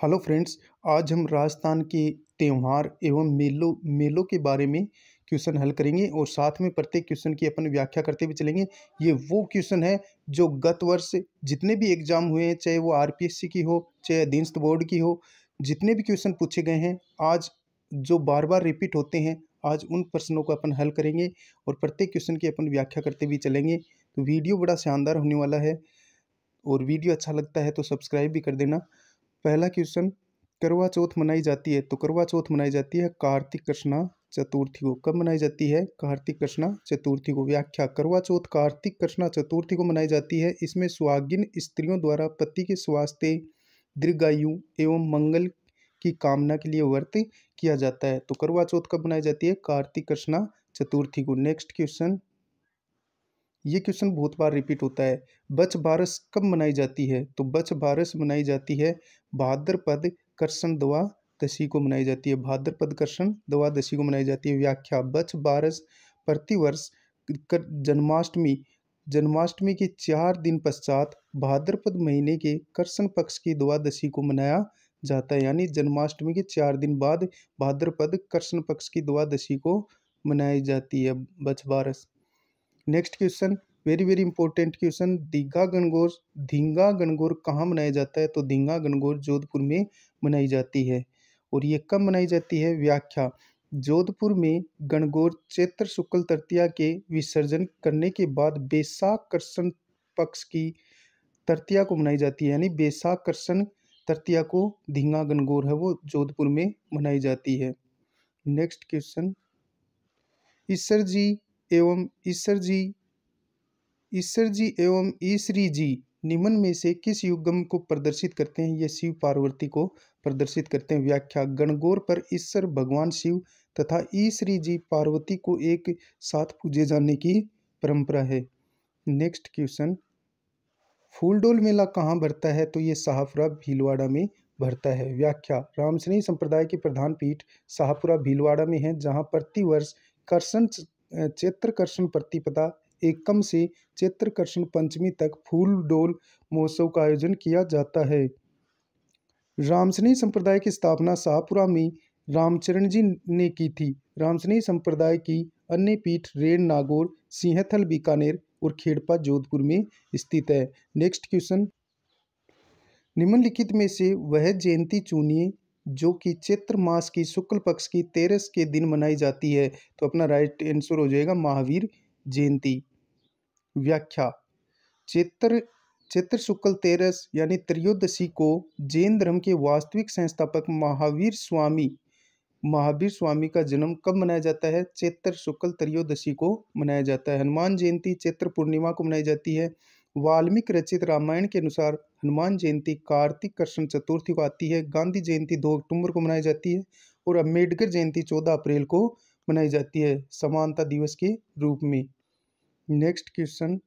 Hello friends. आज हम राजस्थान के त्यौहार एवं मेलों के बारे में क्वेश्चन हल करेंगे और साथ में प्रत्येक क्वेश्चन की अपन व्याख्या करते हुए चलेंगे। ये वो क्वेश्चन है जो गत वर्ष जितने भी एग्जाम हुए हैं, चाहे वो आरपीएससी की हो चाहे अधीनस्थ बोर्ड की हो, जितने भी क्वेश्चन पूछे गए हैं आज जो बार बार रिपीट होते हैं, आज उन प्रश्नों को अपन हल करेंगे और प्रत्येक क्वेश्चन की अपन व्याख्या करते हुए चलेंगे। तो वीडियो बड़ा शानदार होने वाला है और वीडियो अच्छा लगता है तो सब्सक्राइब भी कर देना। पहला क्वेश्चन, करवा चौथ मनाई जाती है तो करवा चौथ मनाई जाती है कार्तिक कृष्णा चतुर्थी को। कब मनाई जाती है? कार्तिक कृष्णा चतुर्थी को। व्याख्या, करवा चौथ कार्तिक कृष्णा चतुर्थी को मनाई जाती है। इसमें सुहागिन स्त्रियों द्वारा पति के स्वास्थ्य, दीर्घायु एवं मंगल की कामना के लिए व्रत किया जाता है। तो करवा चौथ कब मनाई जाती है? कार्तिक कृष्णा चतुर्थी को। नेक्स्ट क्वेश्चन, ये क्वेश्चन बहुत बार रिपीट होता है। बच बारस कब मनाई जाती है? तो बच बारस मनाई जाती है भाद्रपद कृष्ण द्वादशी को मनाई जाती है। भाद्रपद कृष्ण द्वादशी को मनाई जाती है। व्याख्या, बच बारस प्रतिवर्ष जन्माष्टमी जन्माष्टमी के 4 दिन पश्चात भाद्रपद महीने के कृष्ण पक्ष की द्वादशी को मनाया जाता है। यानी जन्माष्टमी के 4 दिन बाद भाद्रपद कृष्ण पक्ष की द्वादशी को मनाई जाती है Bach Baras. Next question, very very important question, Dhinga Gangaur कहाँ मनाया जाता है? तो धींगा गणगौर जोधपुर में मनाई जाती है। और ये कब मनाई जाती है? व्याख्या, जोधपुर में गणगौर चैत्र शुक्ल तृतीया के विसर्जन करने के बाद बैसाख कृष्ण पक्ष की तृतीया को मनाई जाती है। यानी बैसाख कृष्ण तृतीया को धींगा गणगौर है वो जोधपुर में मनाई जाती है। नेक्स्ट क्वेश्चन, ईश्वर जी एवं ईश्वरी जी निम्न में से किस युग्म को प्रदर्शित करते हैं? ये शिव पार्वती को प्रदर्शित करते हैं। व्याख्या, गणगौर पर ईश्वर भगवान शिव तथा ईश्वरी जी पार्वती को एक साथ पूजे जाने की परंपरा है। नेक्स्ट क्वेश्चन, फूलडोल मेला कहाँ भरता है? तो ये शाहपुरा भीलवाड़ा में भरता है। व्याख्या, रामसनी संप्रदाय की प्रधान पीठ शाहपुरा भीलवाड़ा में है, जहाँ प्रतिवर्ष कृष्ण चैत्र कृष्ण प्रतिपदा एकम से चैत्र कृष्ण पंचमी तक फूल डोल महोत्सव का आयोजन किया जाता है। रामसनी संप्रदाय की स्थापना शाहपुरा में रामचरण जी ने की थी। रामसनी संप्रदाय की अन्य पीठ रेण नागौर, सिंहथल बीकानेर और खेड़पा जोधपुर में स्थित है। नेक्स्ट क्वेश्चन, निम्नलिखित में से वह जयंती चुनिए जो कि चैत्र मास की शुक्ल पक्ष की 13 के दिन मनाई जाती है। तो अपना राइट आंसर हो जाएगा महावीर जयंती। व्याख्या, चैत्र चैत्र शुक्ल 13 यानी त्रयोदशी को जैन धर्म के वास्तविक संस्थापक महावीर स्वामी का जन्म कब मनाया जाता है? चैत्र शुक्ल त्रयोदशी को मनाया जाता है। हनुमान जयंती चैत्र पूर्णिमा को मनाई जाती है। वाल्मीकि रचित रामायण के अनुसार हनुमान जयंती कार्तिक कृष्ण चतुर्थी को आती है। गांधी जयंती 2 अक्टूबर को मनाई जाती है और अम्बेडकर जयंती 14 अप्रैल को मनाई जाती है समानता दिवस के रूप में। नेक्स्ट क्वेश्चन,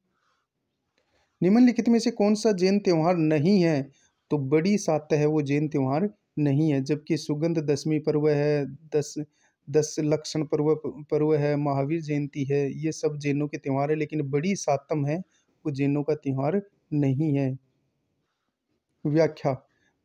निम्नलिखित में से कौन सा जैन त्योहार नहीं है? तो बड़ी सातः है वो जैन त्योहार नहीं है, जबकि सुगंध दशमी पर्व है, दस लक्षण पर्व है, महावीर जयंती है, ये सब जैनों के त्योहार है। लेकिन बड़ी सातम है वो जैनों का त्योहार नहीं है। व्याख्या,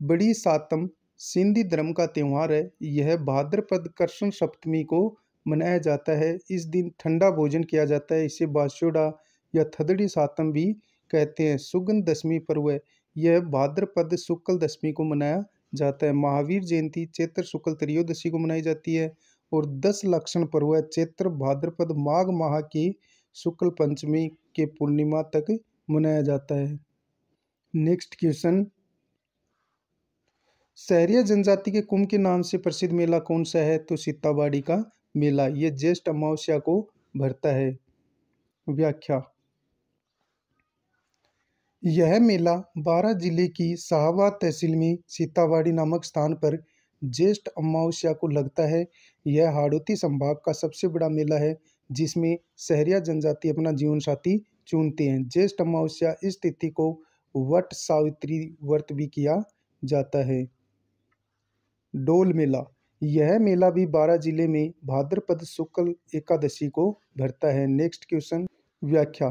बड़ी सातम सिंधी धर्म का त्योहार है। यह भाद्रपद कृष्ण सप्तमी को मनाया जाता है। इस दिन ठंडा भोजन किया जाता है। इसे बास्योडा या थदड़ी सातम भी कहते हैं। सुगंध दशमी पर्व है, यह भाद्रपद शुक्ल दशमी को मनाया जाता है। महावीर जयंती चैत्र शुक्ल त्रयोदशी को मनाई जाती है और 10 लक्षण पर्व है चैत्र भाद्रपद माघ माह की शुक्ल पंचमी के पूर्णिमा तक मनाया जाता है। नेक्स्ट क्वेश्चन, सहरिया जनजाति के कुंभ के नाम से प्रसिद्ध मेला कौन सा है? तो सीताबाड़ी का मेला, ये ज्येष्ठ अमावस्या को भरता है। व्याख्या, यह मेला 12 जिले की शाहाबाद तहसील में सीताबाड़ी नामक स्थान पर ज्येष्ठ अमावस्या को लगता है। यह हाड़ौती संभाग का सबसे बड़ा मेला है जिसमें सहरिया जनजाति अपना जीवन साथी चुनते हैं। ज्येष्ठ अमावस्या इस तिथि को वट सावित्री व्रत भी किया जाता है। डोल मेला, यह मेला भी 12 जिले में भाद्रपद शुक्ल एकादशी को भरता है। नेक्स्ट क्वेश्चन, व्याख्या,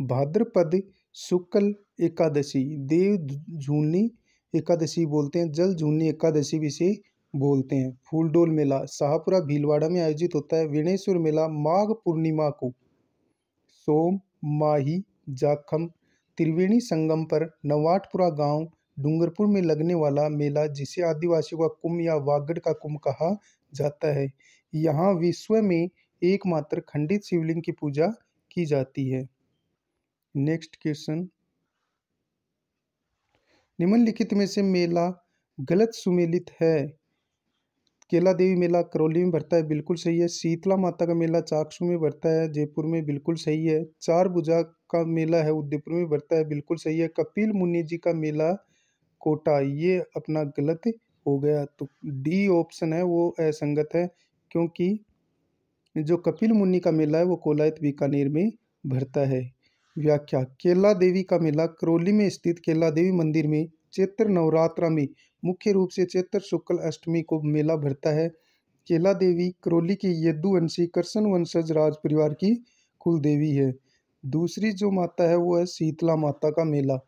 भाद्रपद शुक्ल एकादशी देव झूलनी एकादशी बोलते हैं, जल झूलनी एकादशी भी इसे बोलते हैं। फूलडोल मेला शाहपुरा भीलवाड़ा में आयोजित होता है। वेणेश्वर मेला माघ पूर्णिमा को सोम, माही, जाखम, त्रिवेणी संगम पर नवाटपुरा गांव डूंगरपुर में लगने वाला मेला, जिसे आदिवासियों का कुंभ या वागड़ का कुंभ कहा जाता है। यहाँ विश्व में एकमात्र खंडित शिवलिंग की पूजा की जाती है। नेक्स्ट क्वेश्चन, निम्नलिखित में से मेला गलत सुमेलित है। केला देवी मेला करौली में भरता है, बिल्कुल सही है। शीतला माता का मेला चाकसू में भरता है, जयपुर में, बिल्कुल सही है। चार भुजा का मेला है उदयपुर में भरता है, बिल्कुल सही है। कपिल मुनि जी का मेला कोटा, ये अपना गलत हो गया, तो डी ऑप्शन है वो असंगत है, क्योंकि जो कपिल मुनि का मेला है वो कोलायत बीकानेर में भरता है। व्याख्या, केला देवी का मेला करौली में स्थित केला देवी मंदिर में चैत्र नवरात्रा में मुख्य रूप से चैत्र शुक्ल अष्टमी को मेला भरता है। केला देवी करौली की यदुवंशी कृष्ण वंशज राज परिवार की कुल देवी है। दूसरी जो माता है वो है शीतला माता का मेला।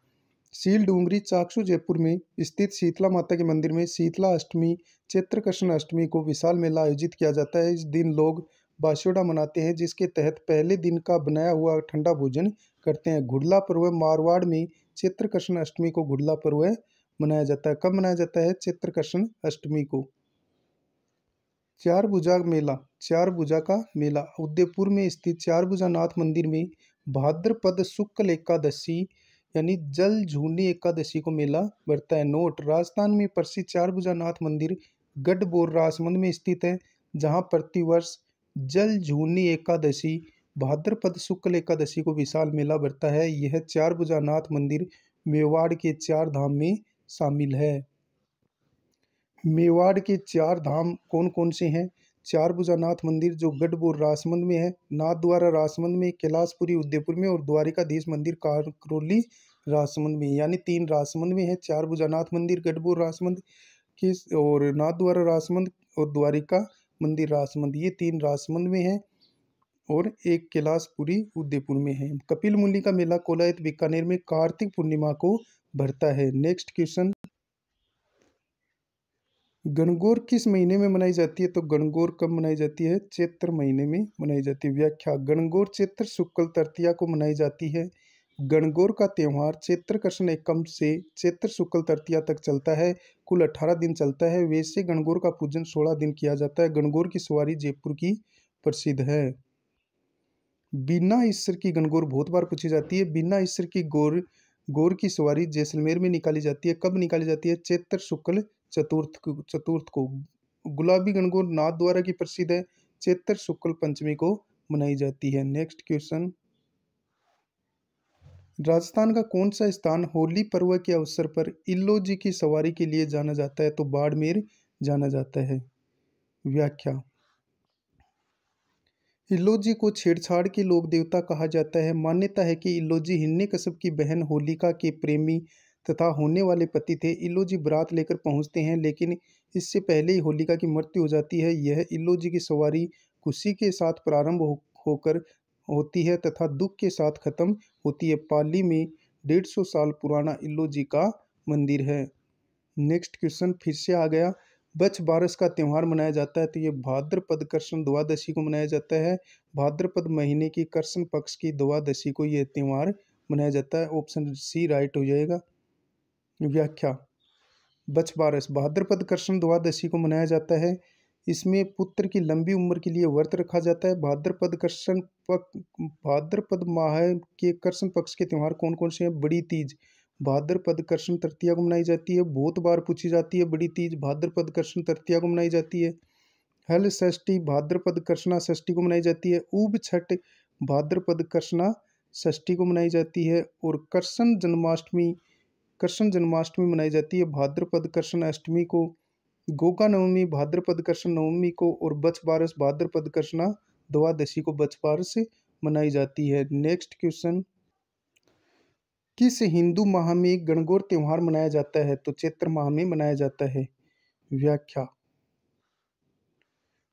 सील डूंगरी चाकसू जयपुर में स्थित शीतला माता के मंदिर में शीतला अष्टमी चैत्र कृष्ण अष्टमी को विशाल मेला आयोजित किया जाता है। इस दिन लोग बास्योडा मनाते हैं, जिसके तहत पहले दिन का बनाया हुआ ठंडा भोजन करते हैं। घुड़ला पर्व मारवाड़ में चैत्र कृष्ण अष्टमी को घुड़ला पर्व मनाया जाता है। कब मनाया जाता है? चैत्र कृष्ण अष्टमी को। चार भुजा मेला, चार भुजा का मेला उदयपुर में स्थित चार भुजा नाथ मंदिर में भाद्रपद शुक्ल एकादशी यानी जल झूलनी एकादशी को मेला भरता है। नोट, राजस्थान में प्रसिद्ध चार भुजा नाथ मंदिर गढ़बोर राजमंद में स्थित है, जहां प्रतिवर्ष जल झूलनी एकादशी भाद्रपद शुक्ल एकादशी को विशाल मेला भरता है। यह चार भुजा नाथ मंदिर मेवाड़ के चार धाम में शामिल है। मेवाड़ के चार धाम कौन कौन से हैं? चार भुजानाथ मंदिर जो गढ़बोर राजमंद में है, नाथ द्वारा राजमंद में, कैलाशपुरी उदयपुर में और द्वारिकाधीश मंदिर करौली राजमंद में, यानी तीन राजमंद में है। चार भुजानाथ मंदिर गढ़बोर राजमंद के और नाथ द्वारा राजमंद और द्वारिका मंदिर राजमंद, ये तीन राजमंद में है और एक कैलाशपुरी उदयपुर में है। कपिल मुनि का मेला कोलायत बीकानेर में कार्तिक पूर्णिमा को भरता है। नेक्स्ट क्वेश्चन, गणगौर किस महीने में मनाई जाती है? तो गणगौर कब मनाई जाती है? चैत्र महीने में मनाई जाती है। व्याख्या, गणगौर चैत्र शुक्ल तृतीया को मनाई जाती है। गणगौर का त्यौहार चैत्र कृष्ण एकम से चैत्र शुक्ल तृतीया तक चलता है। कुल 18 दिन चलता है। वैसे गणगौर का पूजन 16 दिन किया जाता है। गणगौर की सवारी जयपुर की प्रसिद्ध है। बिना ईश्वर की गणगौर बहुत बार पूछी जाती है। बिना ईश्वर की गौर की सवारी जैसलमेर में निकाली जाती है। कब निकाली जाती है? चैत्र शुक्ल चतुर्थ को। गुलाबी गणगौर नाथ द्वारा की प्रसिद्ध है। चैत्र शुक्ल पंचमी को मनाई जाती है। नेक्स्ट क्वेश्चन, राजस्थान का कौन सा स्थान होली पर्व के अवसर पर इल्लोजी की सवारी के लिए जाना जाता है? तो बाड़मेर जाना जाता है। व्याख्या, इल्लोजी को छेड़छाड़ के लोक देवता कहा जाता है। मान्यता है कि इल्लोजी हिरण्यकश्यप की बहन होलिका के प्रेमी तथा होने वाले पति थे। इल्लोजी बारात लेकर पहुंचते हैं, लेकिन इससे पहले ही होलिका की मृत्यु हो जाती है। यह इल्लोजी की सवारी खुशी के साथ प्रारंभ होकर होती है तथा दुख के साथ खत्म होती है। पाली में 150 साल पुराना इल्लोजी का मंदिर है। नेक्स्ट क्वेश्चन फिर से आ गया, बछ बारस का त्यौहार मनाया जाता है, तो ये भाद्रपद कृष्ण द्वादशी को मनाया जाता है। भाद्रपद महीने की कृष्ण पक्ष की द्वादशी को यह त्यौहार मनाया जाता है। ऑप्शन सी राइट हो जाएगा। व्याख्या, बछ बारस भाद्रपद कृष्ण द्वादशी को मनाया जाता है। इसमें पुत्र की लंबी उम्र के लिए व्रत रखा जाता है। भाद्रपद माह के कृष्ण पक्ष के त्यौहार कौन कौन से हैं? बड़ी तीज भाद्रपद कृष्ण तृतीया को मनाई जाती है। बहुत बार पूछी जाती है। बड़ी तीज भाद्रपद कृष्ण तृतीया को मनाई जाती है। हल षष्ठी भाद्रपद कृष्णा षष्ठी को मनाई जाती है। ऊब छठ भाद्रपद कृष्णा षष्ठी को मनाई जाती है। और कृष्ण जन्माष्टमी मनाई जाती है भाद्रपद कृष्ण अष्टमी को। गोगा नवमी भाद्रपद कृष्ण नवमी को और बछ बारस भाद्रपद कृष्णा द्वादशी को बछ बारस मनाई जाती है। नेक्स्ट क्वेश्चन, किस हिंदू माह में गणगौर त्यौहार मनाया जाता है? तो चैत्र माह में मनाया जाता है। व्याख्या,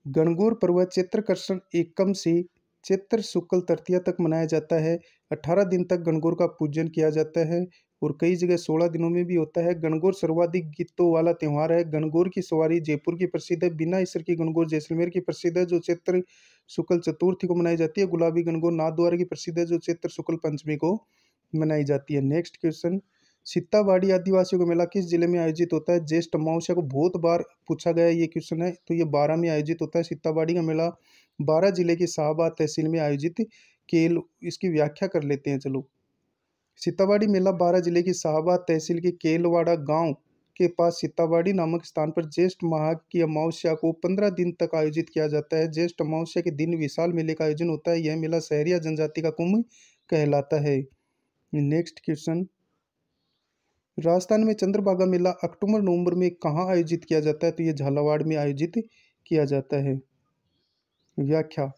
गणगौर पर्व चैत्र कृष्ण एकम से चैत्र शुक्ल तृतीया तक मनाया जाता है। 18 दिन तक गणगौर का पूजन किया जाता है और कई जगह 16 दिनों में भी होता है। गणगौर सर्वाधिक गीतों वाला त्यौहार है। गणगौर की सवारी जयपुर की प्रसिद्ध है। बिना इसर की गणगौर जैसलमेर की प्रसिद्ध है जो चैत्र शुक्ल चतुर्थी को मनाई जाती है। गुलाबी गणगौर नाथद्वारा की प्रसिद्ध है जो चैत्र शुक्ल पंचमी को मनाई जाती है। नेक्स्ट क्वेश्चन, सीताबाड़ी आदिवासियों का मेला किस जिले में आयोजित होता है? ज्येष्ठ अमावस्या को बहुत बार पूछा गया ये क्वेश्चन है, तो ये 12 में आयोजित होता है। सीताबाड़ी का मेला 12 जिले की शाहबाद तहसील में आयोजित केल इसकी व्याख्या कर लेते हैं। चलो, सीताबाड़ी मेला 12 जिले की शाहबाद तहसील के केलवाड़ा गांव के पास सीताबाड़ी नामक स्थान पर ज्येष्ठ माह की अमावस्या को 15 दिन तक आयोजित किया जाता है। ज्येष्ठ अमावस्या के दिन विशाल मेले का आयोजन होता है। यह मेला शहरिया जनजाति का कुंभ कहलाता है। नेक्स्ट क्वेश्चन, राजस्थान में चंद्रभागा मेला अक्टूबर नवंबर में कहाँ आयोजित किया जाता है? तो ये झालावाड़ में आयोजित किया जाता है। व्याख्या,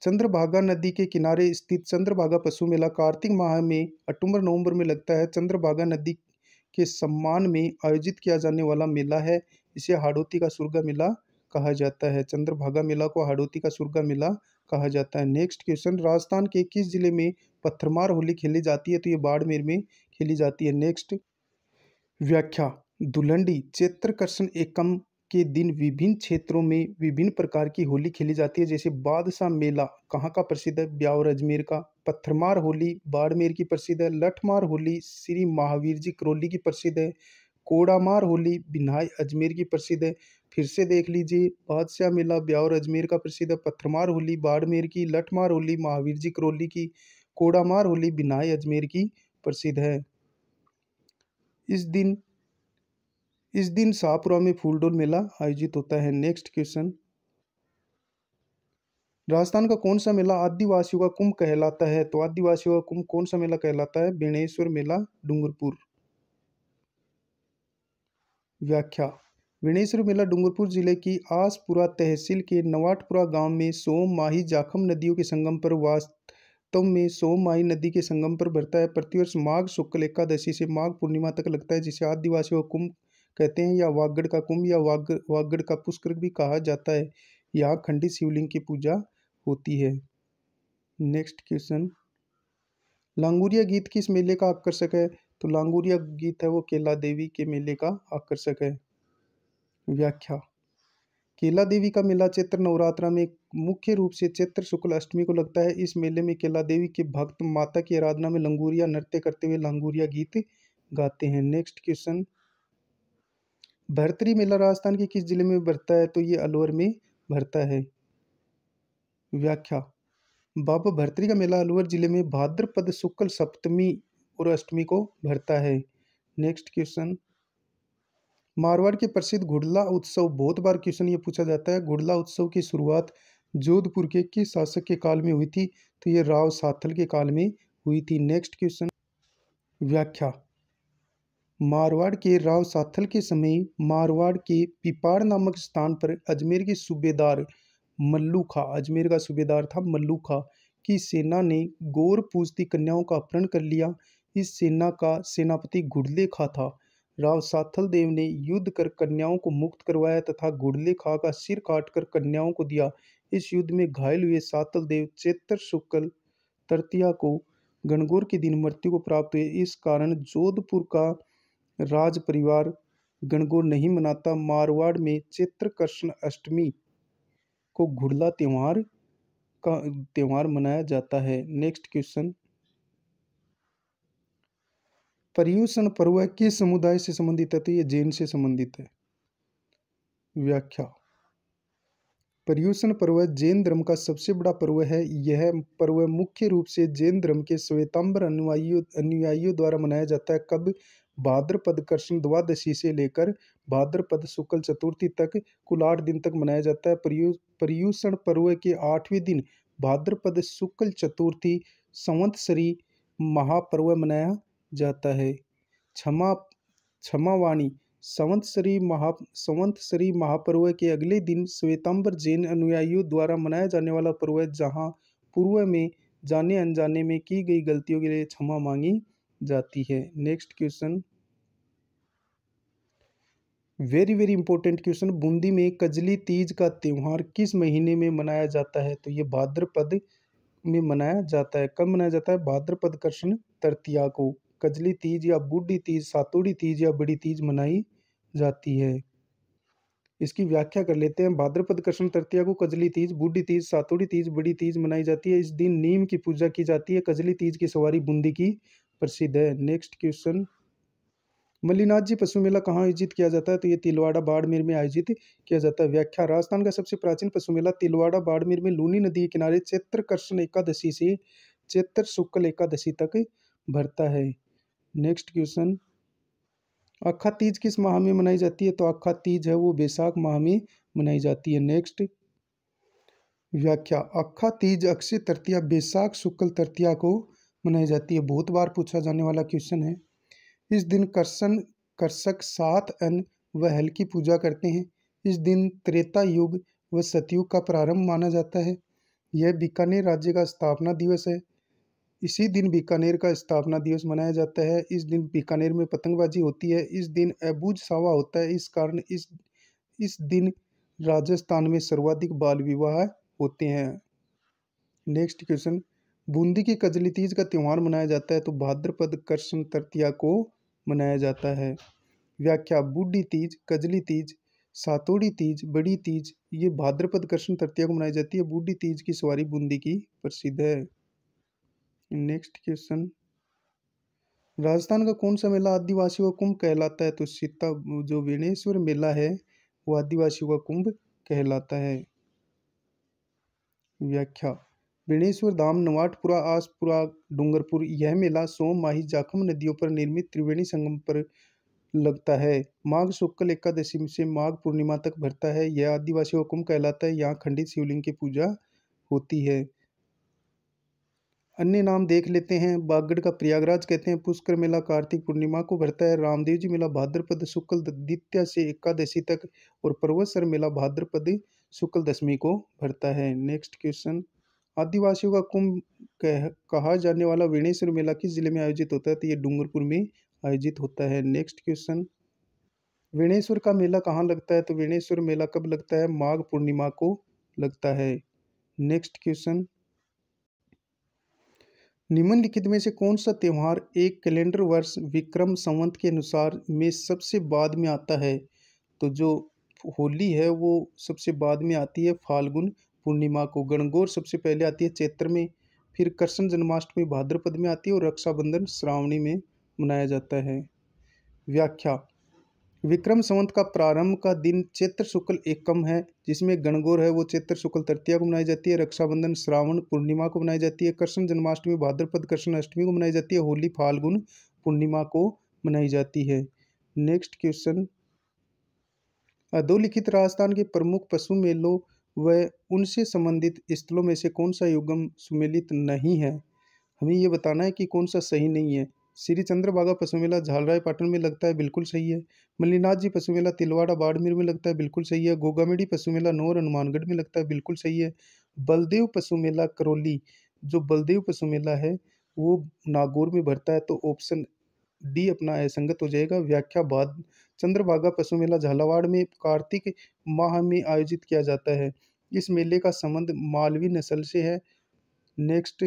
चंद्रभागा नदी के किनारे स्थित चंद्रभागा पशु मेला कार्तिक माह में अक्टूबर नवंबर में लगता है। चंद्रभागा नदी के सम्मान में आयोजित किया जाने वाला मेला है। इसे हाड़ौती का सुरगा मेला कहा जाता है। चंद्रभागा मेला को हाड़ौती का सुरगा मेला कहा जाता है। नेक्स्ट क्वेश्चन, राजस्थान के किस जिले में पत्थरमार होली खेली जाती है? तो ये बाड़मेर में खेली जाती है। नेक्स्ट व्याख्या, धुलंडी चैत्रकर्षण एकम के दिन विभिन्न क्षेत्रों में विभिन्न प्रकार की होली खेली जाती है। जैसे बादशाह मेला कहाँ का प्रसिद्ध है? ब्यावर अजमेर का। पत्थरमार होली बाड़मेर की प्रसिद्ध है। लठमार होली श्री महावीर जी करौली की प्रसिद्ध है। कोड़ामार होली बिन्हाई अजमेर की प्रसिद्ध है। फिर से देख लीजिए, बादशाह मेला ब्यावर अजमेर का प्रसिद्ध है। पत्थरमार होली बाड़मेर की। लठमार होली महावीर जी करौली की। कोड़ामार होली बिन्हाई अजमेर की प्रसिद्ध है। इस दिन शाहपुरा में फूलडोल मेला आयोजित होता है। नेक्स्ट क्वेश्चन, राजस्थान का कौन सा मेला आदिवासियों का कुंभ कहलाता है? तो आदिवासियों का कुंभ कौन सा मेला कहलाता है? बेणेश्वर मेला डूंगरपुर। व्याख्या, बेणेश्वर मेला डूंगरपुर जिले की आसपुरा तहसील के नवाटपुरा गांव में सोम माही जाखम नदियों के संगम पर वास्तव में सोम माही नदी के संगम पर बढ़ता है। प्रतिवर्ष माघ शुक्ल एकादशी से माघ पूर्णिमा तक लगता है, जिसे आदिवासियों का कुंभ कहते हैं या वागड़ का कुंभ या वागड़ का पुष्कर भी कहा जाता है। यहाँ खंडित शिवलिंग की पूजा होती है। नेक्स्ट क्वेश्चन, लांगुरिया गीत किस मेले का आकर्षक है? तो लांगुरिया गीत है वो केला देवी के मेले का आकर्षक है। व्याख्या, केला देवी का मेला चैत्र नवरात्रा में मुख्य रूप से चैत्र शुक्ल अष्टमी को लगता है। इस मेले में केला देवी के भक्त माता की आराधना में लंगूरिया नृत्य करते हुए लांगुरिया गीत गाते हैं। नेक्स्ट क्वेश्चन, भरतरी मेला राजस्थान के किस जिले में भरता है? तो ये अलवर में भरता है। व्याख्या, बाबा भरतरी का मेला अलवर जिले में भाद्रपद शुक्ल सप्तमी और अष्टमी को भरता है। नेक्स्ट क्वेश्चन, मारवाड़ के प्रसिद्ध घुड़ला उत्सव, बहुत बार क्वेश्चन ये पूछा जाता है, घुड़ला उत्सव की शुरुआत जोधपुर के किस शासक के काल में हुई थी? तो ये राव साथल के काल में हुई थी। नेक्स्ट क्वेश्चन, व्याख्या, मारवाड़ के राव साथल के समय मारवाड़ के पिपाड़ नामक स्थान पर अजमेर के सूबेदार मल्लू खां, अजमेर का सूबेदार था मल्लू खां, की सेना ने गौर पूजती कन्याओं का अपहरण कर लिया। इस सेना का सेनापति घुड़ले खां था। राव साथल देव ने युद्ध कर कन्याओं को मुक्त करवाया तथा घुड़ले खां का सिर काटकर कन्याओं को दिया। इस युद्ध में घायल हुए साथल देव चैत्र शुक्ल तृतीया को गणगौर के दिन मृत्यु को प्राप्त हुए। इस कारण जोधपुर का राज परिवार गणगौर नहीं मनाता। मारवाड़ में चैत्रकर्षण अष्टमी को घुड़ला त्योहार मनाया जाता है। नेक्स्ट क्वेश्चन, पर्युषण पर्व किस समुदाय से संबंधित है? तो ये जैन से संबंधित है। व्याख्या, पर्युषण पर्व जैन धर्म का सबसे बड़ा पर्व है। यह पर्व मुख्य रूप से जैन धर्म के श्वेतांबर अनुयायियों द्वारा मनाया जाता है। कब? भाद्रपद कृष्ण द्वादशी से लेकर भाद्रपद शुक्ल चतुर्थी तक कुल 8 दिन तक मनाया जाता है। पर्युषण पर्व के 8वें दिन भाद्रपद शुक्ल चतुर्थी संवत्सरी महापर्व मनाया जाता है। क्षमावाणी संवत्सरी महापर्व के अगले दिन श्वेतांबर जैन अनुयायियों द्वारा मनाया जाने वाला पर्व है, जहाँ पूर्व में जाने अनजाने में की गई गलतियों के लिए क्षमा मांगी जाती है। Next question, very very important question, Bundi में कजली तीज का त्योहार किस महीने में मनाया जाता है? तो ये भाद्रपद में मनाया जाता है। कब मनाया जाता है? भाद्रपद कृष्ण तृतीया को कजली तीज या बूढ़ी तीज, सातोड़ी तीज या बड़ी तीज मनाई जाती है? इसकी व्याख्या कर लेते हैं। भाद्रपद कृष्ण तृतीया को कजली तीज, बूढ़ी तीज, सातोड़ी तीज, बड़ी तीज मनाई जाती है। इस दिन नीम की पूजा की जाती है। कजली तीज की सवारी बूंदी की प्रसिद्ध है। नेक्स्ट क्वेश्चन, मल्लिनाथ जी पशु मेला कहाँ आयोजित किया जाता है? तो ये तिलवाड़ा बाड़मेर में आयोजित किया जाता है। व्याख्या, राजस्थान का सबसे प्राचीन पशु मेला तिलवाड़ा बाड़मेर में लूनी नदी के किनारे चैत्र कृष्ण एकादशी से चैत्र शुक्ल एकादशी तक भरता है। नेक्स्ट क्वेश्चन, अक्खा तीज किस माह में मनाई जाती है? तो अक्खा तीज है वो बैसाख माह में मनाई जाती है। नेक्स्ट व्याख्या, अक्खा तीज अक्षय तृतीया बैसाख शुक्ल तृतीया को मनाई जाती है। बहुत बार पूछा जाने वाला क्वेश्चन है। इस दिन कृष्ण कृषक 7 अन्न व हल की पूजा करते हैं। इस दिन त्रेता युग व सतयुग का प्रारंभ माना जाता है। यह बीकानेर राज्य का स्थापना दिवस है। इसी दिन बीकानेर का स्थापना दिवस मनाया जाता है। इस दिन बीकानेर में पतंगबाजी होती है। इस दिन अबूझ सावा होता है। इस कारण इस दिन राजस्थान में सर्वाधिक बाल विवाह होते हैं। नेक्स्ट क्वेश्चन, बूंदी की कजली तीज का त्यौहार मनाया जाता है? तो भाद्रपद कृष्ण तृतीया को मनाया जाता है। व्याख्या, बूढ़ी तीज, कजली तीज, सातोड़ी तीज, बड़ी तीज ये भाद्रपद कृष्ण तृतीया को मनाई जाती है। बूढ़ी तीज की सवारी बूंदी की प्रसिद्ध है। नेक्स्ट क्वेश्चन, राजस्थान का कौन सा मेला आदिवासियों का कुंभ कहलाता है? तो सीता जो बेणेश्वर मेला है वो आदिवासियों का कुंभ कहलाता है। व्याख्या, बेणेश्वर धाम, नवाटपुरा, आसपुरा, डूंगरपुर यह मेला सोम, माही, जाखम नदियों पर निर्मित त्रिवेणी संगम पर लगता है। माघ शुक्ल एकादशी से माघ पूर्णिमा तक भरता है। यह आदिवासियों का कुंभ कहलाता है। यहाँ खंडित शिवलिंग की पूजा होती है। अन्य नाम देख लेते हैं। बागड़ का प्रयागराज कहते हैं। पुष्कर मेला कार्तिक पूर्णिमा को भरता है। रामदेव जी मेला भाद्रपद शुक्ल द्वितीया से एकादशी तक और पर्वतसर मेला भाद्रपद शुक्ल दशमी को भरता है। नेक्स्ट क्वेश्चन, आदिवासियों का कुंभ कहा जाने वाला बेणेश्वर मेला किस जिले में आयोजित होता है? तो ये डूंगरपुर में आयोजित होता है। नेक्स्ट क्वेश्चन, बेणेश्वर का मेला कहाँ लगता है? तो बेणेश्वर मेला कब लगता है? माघ पूर्णिमा को लगता है। नेक्स्ट क्वेश्चन, निम्नलिखित में से कौन सा त्योहार एक कैलेंडर वर्ष विक्रम संवत के अनुसार में सबसे बाद में आता है? तो जो होली है वो सबसे बाद में आती है फाल्गुन पूर्णिमा को। गणगौर सबसे पहले आती है चैत्र में। फिर कृष्ण जन्माष्टमी भाद्रपद में आती है और रक्षाबंधन श्रावणी में मनाया जाता है। व्याख्या, विक्रम संवत का प्रारंभ का दिन चैत्र शुक्ल एकम है जिसमें गणगौर है वो चैत्र शुक्ल तृतीया को मनाई जाती है। रक्षाबंधन श्रावण पूर्णिमा को मनाई जाती है। कृष्ण जन्माष्टमी भाद्रपद कृष्ण अष्टमी को मनाई जाती है। होली फाल्गुन पूर्णिमा को मनाई जाती है। नेक्स्ट क्वेश्चन, अधोलिखित राजस्थान के प्रमुख पशु मेलों व उनसे संबंधित स्थलों में से कौन सा युग्म सुमेलित नहीं है? हमें ये बताना है कि कौन सा सही नहीं है। श्री चंद्रभागा पशु मेला झालरायपाटन में लगता है, बिल्कुल सही है। मल्लिनाथ जी पशु मेला तिलवाड़ा बाड़मेर में लगता है, बिल्कुल सही है। गोगामेडी पशु मेला नौर हनुमानगढ़ में लगता है, बिल्कुल सही है। बलदेव पशु मेला करौली, जो बलदेव पशु मेला है वो नागौर में भरता है। तो ऑप्शन डी अपना असंगत हो जाएगा। व्याख्या, बाद चंद्रभागा पशु मेला झालावाड़ में कार्तिक माह में आयोजित किया जाता है। इस मेले का संबंध मालवी नस्ल से है। नेक्स्ट,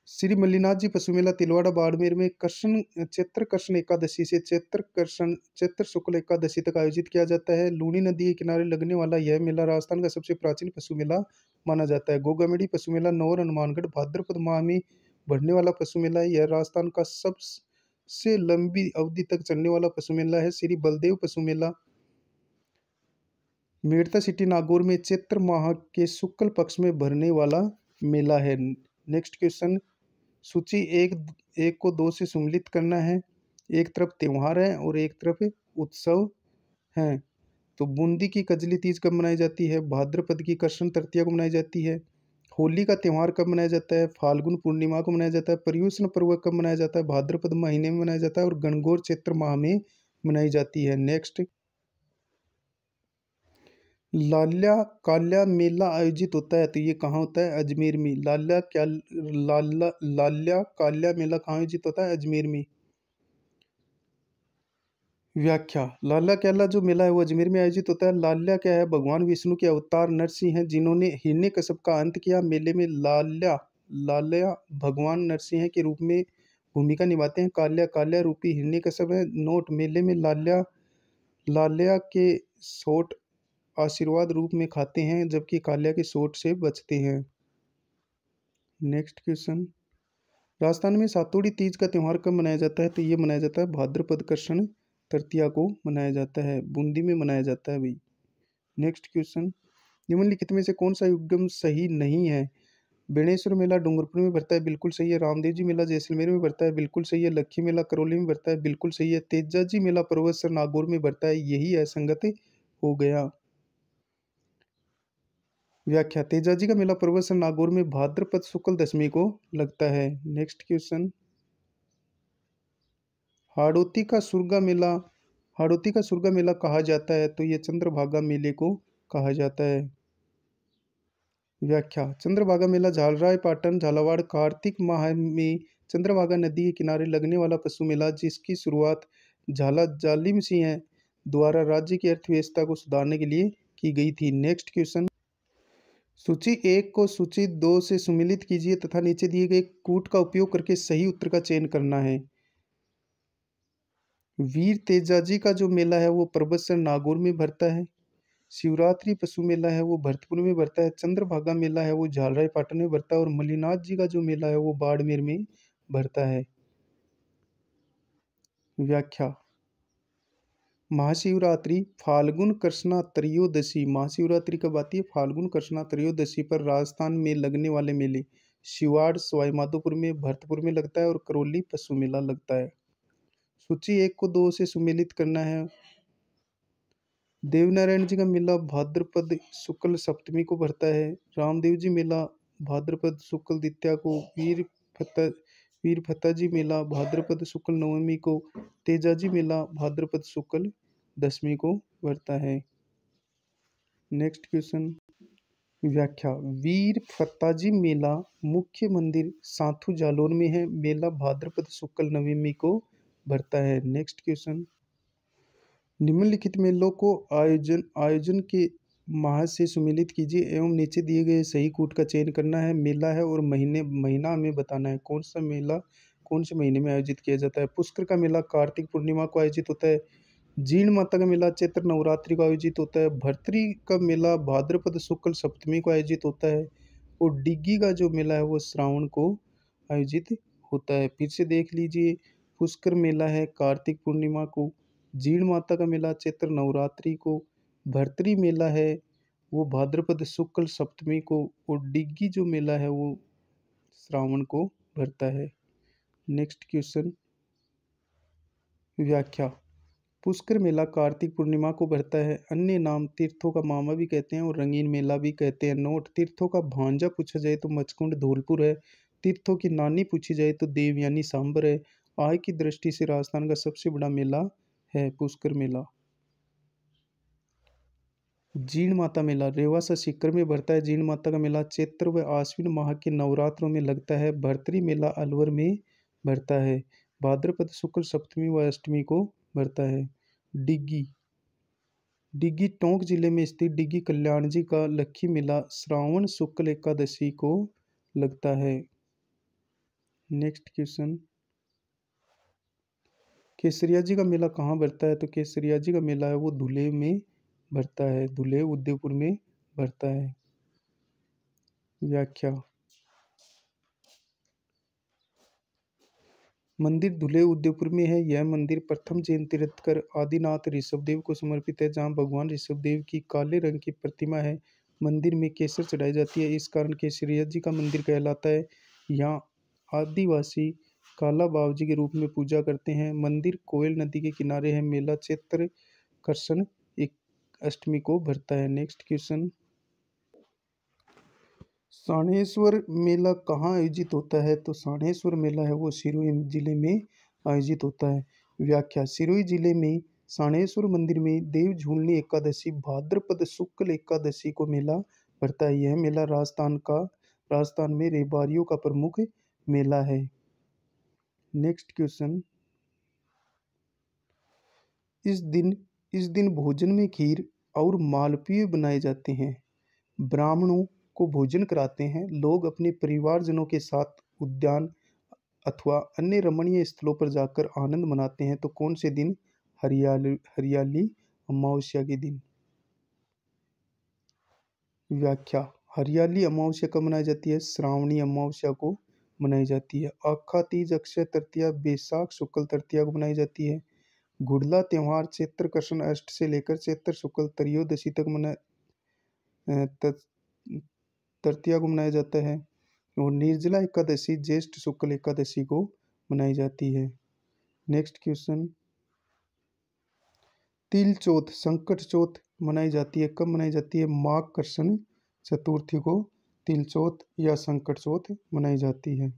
श्री मल्लिनाथ जी पशु मेला तिलवाड़ा बाड़मेर में कृष्ण चैत्र कृष्ण एकादशी से चैत्र शुक्ल एकादशी तक आयोजित किया जाता है। लूनी नदी के किनारे लगने वाला यह मेला राजस्थान का सबसे प्राचीन पशु मेला माना जाता है। गोगामेडी पशु मेला नौर हनुमानगढ़ भाद्रपद माह में बढ़ने वाला पशु मेला है। यह राजस्थान का सबसे लंबी अवधि तक चलने वाला पशु मेला है। श्री बलदेव पशु मेला मेड़ता सिटी नागौर में चैत्र माह के शुक्ल पक्ष में भरने वाला मेला है। नेक्स्ट क्वेश्चन, सूची एक एक को दो से सम्मिलित करना है। एक तरफ त्योहार है और एक तरफ उत्सव है। तो बूंदी की कजली तीज कब मनाई जाती है? भाद्रपद की कृष्ण तृतीया को मनाई जाती है। होली का त्यौहार कब मनाया जाता है? फाल्गुन पूर्णिमा को मनाया जाता है। पर्युषण पर्व कब मनाया जाता है? भाद्रपद महीने में मनाया जाता है और गणगौर चैत्र माह में मनाई जाती है। नेक्स्ट, लाल्या काल्या मेला आयोजित होता है तो ये कहाँ होता है? अजमेर में। लाल्या काल्या मेला कहाँ आयोजित होता है? अजमेर में। व्याख्या, लाल्या काल्या जो मेला है वो अजमेर में आयोजित होता है। लाल्या क्या है? भगवान विष्णु के अवतार नरसिंह हैं जिन्होंने हिरण्यकश्यप का अंत किया। मेले में लाल्या लाल्या भगवान नरसिंह के रूप में भूमिका निभाते हैं। काल्या, काल्या रूपी हिरण्यकश्यप है। नोट, मेले में लाल्या लाल्या के सोट आशीर्वाद रूप में खाते हैं, जबकि काल्या के सोट से बचते हैं। नेक्स्ट क्वेश्चन, राजस्थान में सातोड़ी तीज का त्यौहार कब मनाया जाता है? तो ये मनाया जाता है भाद्रपद कृष्ण तृतीया को मनाया जाता है, बूंदी में मनाया जाता है भाई। नेक्स्ट क्वेश्चन, निम्नलिखित में से कौन सा युग्म सही नहीं है? बेणेश्वर मेला डूंगरपुर में भरता है, बिल्कुल सही है। रामदेव जी मेला जैसलमेर में भरता है, बिल्कुल सही है। लक्खी मेला करौली में भरता है, बिल्कुल सही है। तेजाजी मेला पर्वतसर नागौर में भरता है, यही असंगत हो गया। व्याख्या, तेजाजी का मेला पर्वतसर नागौर में भाद्रपद शुक्ल दशमी को लगता है। नेक्स्ट क्वेश्चन, हाड़ौती का सुरगा मेला हाड़ौती का सुरगा मेला कहा जाता है? तो ये चंद्रभागा मेले को कहा जाता है। व्याख्या, चंद्रभागा मेला झालराय पाटन झालावाड़ कार्तिक माह में चंद्रभागा नदी के किनारे लगने वाला पशु मेला, जिसकी शुरुआत झाला जालिम सिंह द्वारा राज्य की अर्थव्यवस्था को सुधारने के लिए की गई थी। नेक्स्ट क्वेश्चन, सूची 1 को सूची 2 से सुमेलित कीजिए तथा नीचे दिए गए कूट का उपयोग करके सही उत्तर का चयन करना है। वीर तेजाजी का जो मेला है वो पर्वतसर नागौर में भरता है। शिवरात्रि पशु मेला है वो भरतपुर में भरता है। चंद्रभागा मेला है वो झालराय पाटन में भरता है। और मल्लिनाथ जी का जो मेला है वो बाड़मेर में भरता है। व्याख्या, महाशिवरात्रि फाल्गुन कृष्णा त्रयोदशी, महाशिवरात्रि कब आती है? फाल्गुन कृष्णा त्रयोदशी पर राजस्थान में लगने वाले मेले शिवाड़ सवाईमाधोपुर में भरतपुर में लगता है और करौली पशु मेला लगता है। सूची 1 को 2 से सुमेलित करना है। देवनारायण जी का मेला भाद्रपद शुक्ल सप्तमी को भरता है। रामदेव जी मेला भाद्रपद शुक्ल द्वितीया को। वीर फत्ता जी मेला भाद्रपद शुक्ल नवमी को। तेजाजी मेला भाद्रपद शुक्ल दशमी को भरता है। नेक्स्ट क्वेश्चन, व्याख्या, वीर फत्ताजी मेला मुख्य मंदिर साथू जालौर में है, मेला भाद्रपद शुक्ल नवमी को भरता है। नेक्स्ट क्वेश्चन, निम्नलिखित मेलों को आयोजन आयोजन के माह से सुमेलित कीजिए एवं नीचे दिए गए सही कूट का चयन करना है। मेला है और महीना हमें बताना है, कौन सा मेला कौन से महीने में आयोजित किया जाता है। पुष्कर का मेला कार्तिक पूर्णिमा को आयोजित होता है। जीण माता का मेला चैत्र नवरात्रि को आयोजित होता है। भर्तरी का मेला भाद्रपद शुक्ल सप्तमी को आयोजित होता है। और डिग्गी का जो मेला है वो श्रावण को आयोजित होता है। फिर से देख लीजिए, पुष्कर मेला है कार्तिक पूर्णिमा को। जीण माता का मेला चैत्र नवरात्रि को। भर्तरी मेला है वो भाद्रपद शुक्ल सप्तमी को। और डिग्गी जो मेला है वो श्रावण को भरता है। नेक्स्ट क्वेश्चन, व्याख्या, पुष्कर मेला कार्तिक पूर्णिमा को भरता है। अन्य नाम तीर्थों का मामा भी कहते हैं और रंगीन मेला भी कहते हैं। नोट, तीर्थों का भांजा पूछा जाए तो मचकुंड धौलपुर है। तीर्थों की नानी पूछी जाए तो देवयानी सांबर है। आय की दृष्टि से राजस्थान का सबसे बड़ा मेला है पुष्कर मेला। जीण माता मेला रेवासा सीकर में भरता है। जीण माता का मेला चैत्र व आश्विन माह के नवरात्रों में लगता है। भर्तरी मेला अलवर में भरता है। भाद्रपद शुक्ल सप्तमी व अष्टमी को भरता है। डिग्गी डिग्गी टोंक जिले में स्थित डिग्गी कल्याण जी का लक्खी मेला श्रावण शुक्ल एकादशी को लगता है। नेक्स्ट क्वेश्चन, केसरिया जी का मेला कहाँ भरता है? तो केसरिया जी का मेला है वो धुले में भरता है, धुले उदयपुर में भरता है। व्याख्या, मंदिर धुले उदयपुर में है। यह मंदिर प्रथम जैन तीर्थंकर आदिनाथ ऋषभदेव को समर्पित है, जहाँ भगवान ऋषभदेव की काले रंग की प्रतिमा है। मंदिर में केसर चढ़ाई जाती है, इस कारण केसरिया जी का मंदिर कहलाता है। यहाँ आदिवासी काला बावजी के रूप में पूजा करते हैं। मंदिर कोयल नदी के किनारे है। मेला चैत्र कृष्ण एक अष्टमी को भरता है। नेक्स्ट क्वेश्चन, साणेश्वर मेला कहाँ आयोजित होता है? तो साणेश्वर मेला है वो सिरोही जिले में आयोजित होता है। व्याख्या, सिरोही जिले में साणेश्वर मंदिर में देव झूलनी एकादशी भाद्रपद शुक्ल एकादशी को मेला भरता है। यह मेला राजस्थान में रेबारियों का प्रमुख मेला है। नेक्स्ट क्वेश्चन, इस दिन भोजन में खीर और मालपुए बनाए जाते हैं। ब्राह्मणों को भोजन कराते हैं। लोग अपने परिवारजनों के साथ उद्यान अथवा अन्य रमणीय स्थलों पर जाकर आनंद मनाते हैं तो कौन से दिन हरियाली हरियाली अमावस्या के दिन। व्याख्या। हरियाली अमावस्या कब मनाई जाती है? श्रावणी अमावस्या को मनाई जाती है। आखा तीज, अक्षय तृतीया, बैसाख शुक्ल तृतीया को मनाई जाती है। गुड़ला त्योहार चैत्र कृष्ण अष्ट से लेकर चैत्र शुक्ल त्रयोदशी तक तृतीया को मनाया जाता है। और निर्जला एकादशी ज्येष्ठ शुक्ल एकादशी को मनाई जाती है। Next question. तिल चौथ संकट चौथ मनाई जाती है, कब मनाई जाती है? माघ कृष्ण चतुर्थी को तिल चौथ या संकट चौथ मनाई जाती है।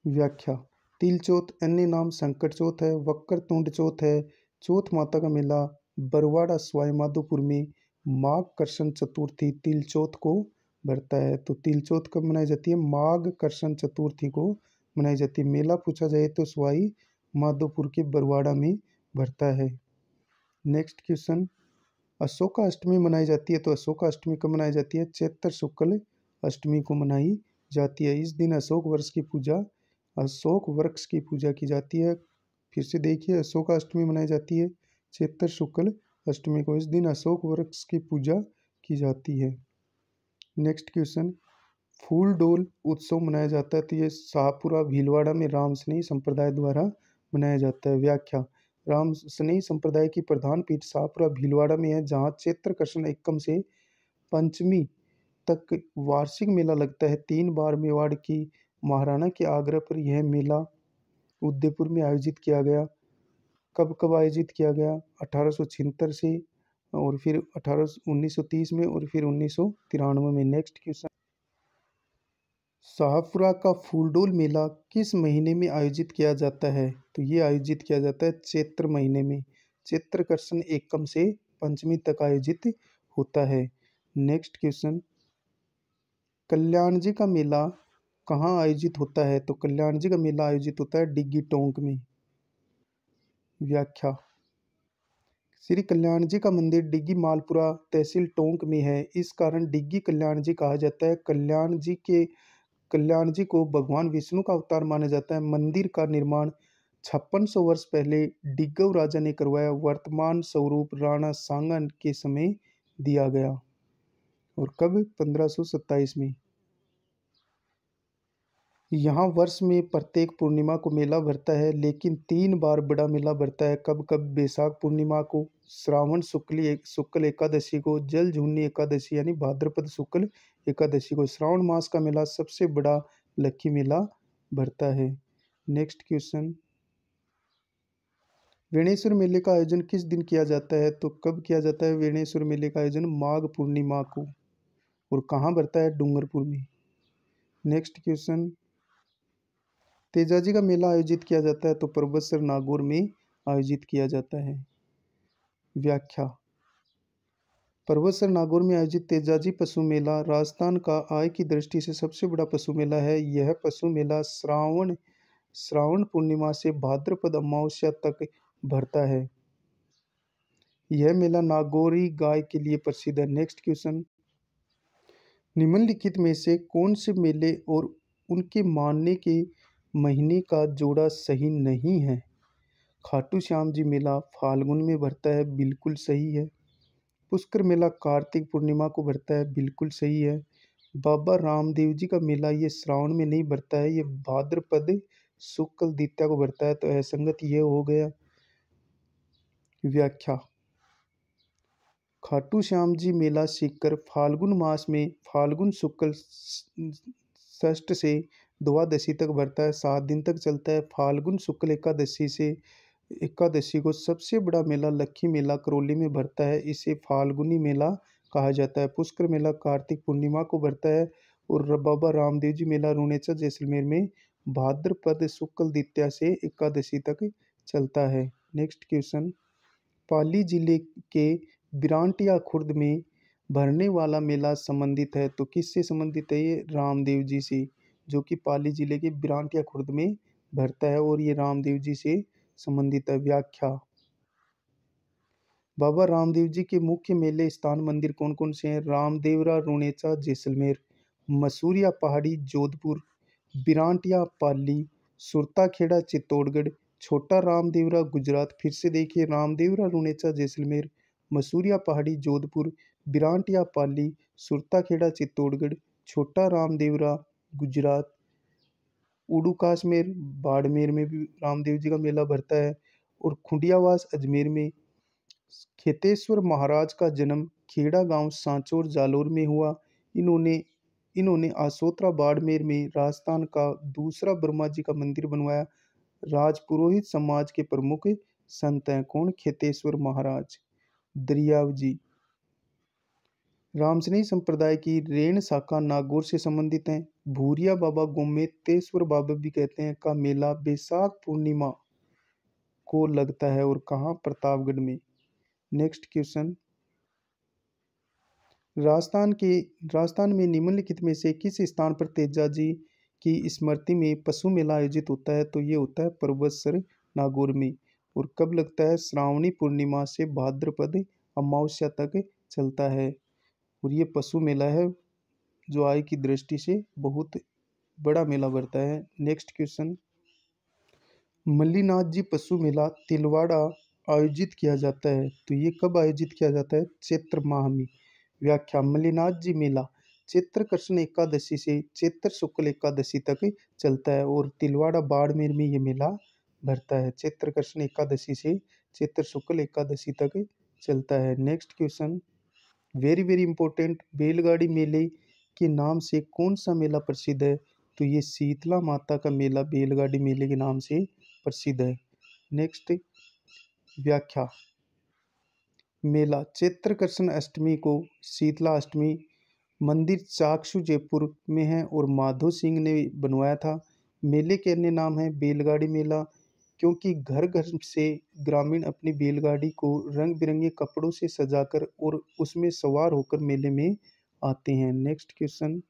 व्याख्या। तिल चौथ अन्य नाम संकट चौथ है, वक्र तुंड चौथ है। चौथ माता का मेला बरवाड़ा सवाई माधोपुर में माघ कृष्ण चतुर्थी तिल चौथ को भरता है। तो तिल चौथ कब मनाई जाती है? माघ कृष्ण चतुर्थी को मनाई जाती है। मेला पूछा जाए तो सवाई माधोपुर के बरवाड़ा में भरता है। Next question. अशोका अष्टमी मनाई जाती है, तो अशोका अष्टमी कब मनाई जाती है? चैत्र शुक्ल अष्टमी को मनाई जाती है। इस दिन अशोक वृक्ष की पूजा की जाती है। फिर से देखिए, अशोका अष्टमी मनाई जाती है चैत्र शुक्ल अष्टमी को। इस दिन अशोक वृक्ष की पूजा की जाती है। Next question. फूल डोल उत्सव मनाया जाता है, तो ये शाहपुरा भीलवाड़ा में राम स्नेही संप्रदाय द्वारा मनाया जाता है। व्याख्या। राम स्नेही संप्रदाय की प्रधान पीठ शाहपुरा भीलवाड़ा में है, जहाँ चैत्र कृष्ण एकम से पंचमी तक वार्षिक मेला लगता है। 3 बार मेवाड़ की महाराणा के आग्रह पर यह मेला उदयपुर में आयोजित किया गया। कब कब आयोजित किया गया? 1876 से, और फिर 1930 में, और फिर 1993 में। Next question. शाहपुरा का फूलडोल मेला किस महीने में आयोजित किया जाता है? तो ये आयोजित किया जाता है चैत्र महीने में। चैत्र कृष्ण एकम से पंचमी तक आयोजित होता है। Next question. कल्याण जी का मेला कहाँ आयोजित होता है? तो कल्याण जी का मेला आयोजित होता है डिग्गी टोंक में। व्याख्या। श्री कल्याण जी का मंदिर डिग्गी मालपुरा तहसील टोंक में है। इस कारण डिग्गी कल्याण जी कहा जाता है। कल्याण जी को भगवान विष्णु का अवतार माना जाता है। मंदिर का निर्माण 5600 वर्ष पहले डिग्गऊ राजा ने करवाया। वर्तमान स्वरूप राणा सांगा के समय दिया गया। और कब? 1527 में। यहाँ वर्ष में प्रत्येक पूर्णिमा को मेला भरता है, लेकिन 3 बार बड़ा मेला भरता है। कब कब? बैसाख पूर्णिमा को, श्रावण शुक्ल एकादशी को, जल झूलनी एकादशी यानी भाद्रपद शुक्ल एकादशी को। श्रावण मास का मेला सबसे बड़ा लक्की मेला भरता है। Next question. वेणेश्वर मेले का आयोजन किस दिन किया जाता है? तो कब किया जाता है वेणेश्वर मेले का आयोजन? माघ पूर्णिमा को। और कहाँ भरता है? डूंगरपुर में। Next question. तेजाजी का मेला आयोजित किया जाता है, तो परबतसर नागौर में आयोजित किया जाता है। व्याख्या। परबतसर नागौर में आयोजित तेजाजी पशु मेला राजस्थान का आय की दृष्टि से सबसे बड़ा पशु मेला है। यह पशु मेला श्रावण पूर्णिमा से भाद्रपद अमावस्या तक भरता है। यह मेला नागौरी गाय के लिए प्रसिद्ध है। Next question. निम्नलिखित में से कौन से मेले और उनके मानने के महीने का जोड़ा सही नहीं है? खाटू श्याम जी मेला फाल्गुन में भरता है, बिल्कुल सही है। पुष्कर मेला कार्तिक पूर्णिमा को भरता है, बिल्कुल सही है। बाबा रामदेव जी का मेला ये श्रावण में नहीं भरता है, ये भाद्रपद शुक्ल द्वितीया को भरता है, तो असंगत ये हो गया। व्याख्या। खाटू श्याम जी मेला सीकर फाल्गुन मास में फाल्गुन शुक्ल षष्ठ से द्वादशी तक भरता है, 7 दिन तक चलता है। फाल्गुन शुक्ल एकादशी को सबसे बड़ा मेला लक्खी मेला करौली में भरता है, इसे फाल्गुनी मेला कहा जाता है। पुष्कर मेला कार्तिक पूर्णिमा को भरता है। और बाबा रामदेव जी मेला रुणेचा जैसलमेर में भाद्रपद शुक्ल द्वितीया से एकादशी तक चलता है। Next question. पाली जिले के बिरांटिया खुर्द में भरने वाला मेला संबंधित है, तो किससे संबंधित है? ये रामदेव जी से, जो कि पाली जिले के बिरांटिया खुर्द में भरता है, और ये रामदेव जी से संबंधित है। व्याख्या। बाबा रामदेव जी के मुख्य मेले स्थान मंदिर कौन कौन से हैं? रामदेवरा रुणेचा जैसलमेर, मसूरिया पहाड़ी जोधपुर, बिरांटिया पाली, सुरताखेड़ा चित्तौड़गढ़, छोटा रामदेवरा गुजरात, फिर से देखिए रामदेवरा रुनेचा जैसलमेर, मसूरिया पहाड़ी जोधपुर, बिरांटिया पाली, सुरताखेड़ा चित्तौड़गढ़, छोटा रामदेवरा गुजरात, उडुकास में बाड़मेर में भी रामदेव जी का मेला भरता है, और खुंडियावास अजमेर में। खेतेश्वर महाराज का जन्म खेड़ा गांव सांचौर जालौर में हुआ। इन्होंने इन्होंने आसोतरा बाड़मेर में राजस्थान का दूसरा ब्रह्मा जी का मंदिर बनवाया। राजपुरोहित समाज के प्रमुख संत हैं कौन? खेतेश्वर महाराज। दरियाव जी रामसनेही संप्रदाय की रेण शाखा नागौर से संबंधित हैं। भूरिया बाबा गोमेतेश्वर बाबा भी कहते हैं का मेला बैसाख पूर्णिमा को लगता है, और कहाँ? प्रतापगढ़ में। नेक्स्ट क्वेश्चन, राजस्थान में निम्नलिखित में से किस स्थान पर तेजा जी की स्मृति में पशु मेला आयोजित होता है? तो ये होता है पर्वतसर नागौर में। और कब लगता है? श्रावणी पूर्णिमा से भाद्रपद अमावस्या तक चलता है। और ये पशु मेला है जो आय की दृष्टि से बहुत बड़ा मेला भरता है। नेक्स्ट क्वेश्चन, मल्लीनाथ जी पशु मेला तिलवाड़ा आयोजित किया जाता है, तो ये कब आयोजित किया जाता है? चैत्र माह में। व्याख्या, मल्लीनाथ जी मेला चैत्र कृष्ण एकादशी से चैत्र शुक्ल एकादशी तक चलता है, और तिलवाड़ा बाड़मेर में ये मेला भरता है। चैत्र कृष्ण एकादशी से चैत्र शुक्ल एकादशी तक चलता है। Next question, very very important, बैलगाड़ी मेले के नाम से कौन सा मेला प्रसिद्ध है? तो ये शीतला माता का मेला बैलगाड़ी मेले के नाम से प्रसिद्ध है। नेक्स्ट व्याख्या, मेला चैत्र कृष्ण अष्टमी को शीतला अष्टमी मंदिर चाकसू जयपुर में है और माधो सिंह ने बनवाया था। मेले के अन्य नाम है बैलगाड़ी मेला, क्योंकि घर घर से ग्रामीण अपनी बैलगाड़ी को रंग बिरंगे कपड़ों से सजाकर और उसमें सवार होकर मेले में आते हैं। नेक्स्ट क्वेश्चन,